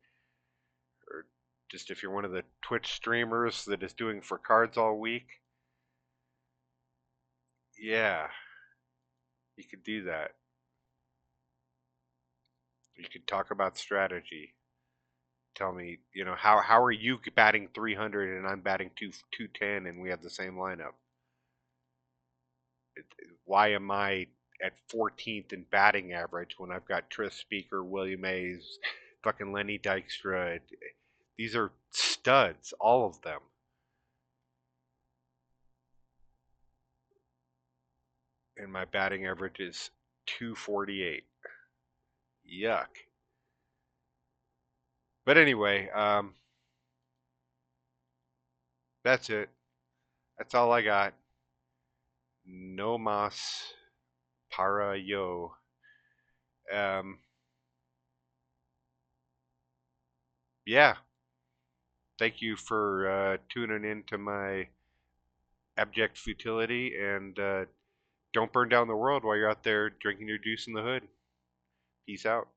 just if you're one of the Twitch streamers that is doing for cards all week, yeah, you could do that. You could talk about strategy. Tell me, how are you batting 300 and I'm batting 210 and we have the same lineup? Why am I at 14th in batting average when I've got Tris Speaker, William Mays, fucking Lenny Dykstra? These are studs, all of them. And my batting average is 248. Yuck. But anyway, that's it. That's all I got. No mas para yo. Um, yeah. Thank you for tuning in to my abject futility, and don't burn down the world while you're out there drinking your juice in the hood. Peace out.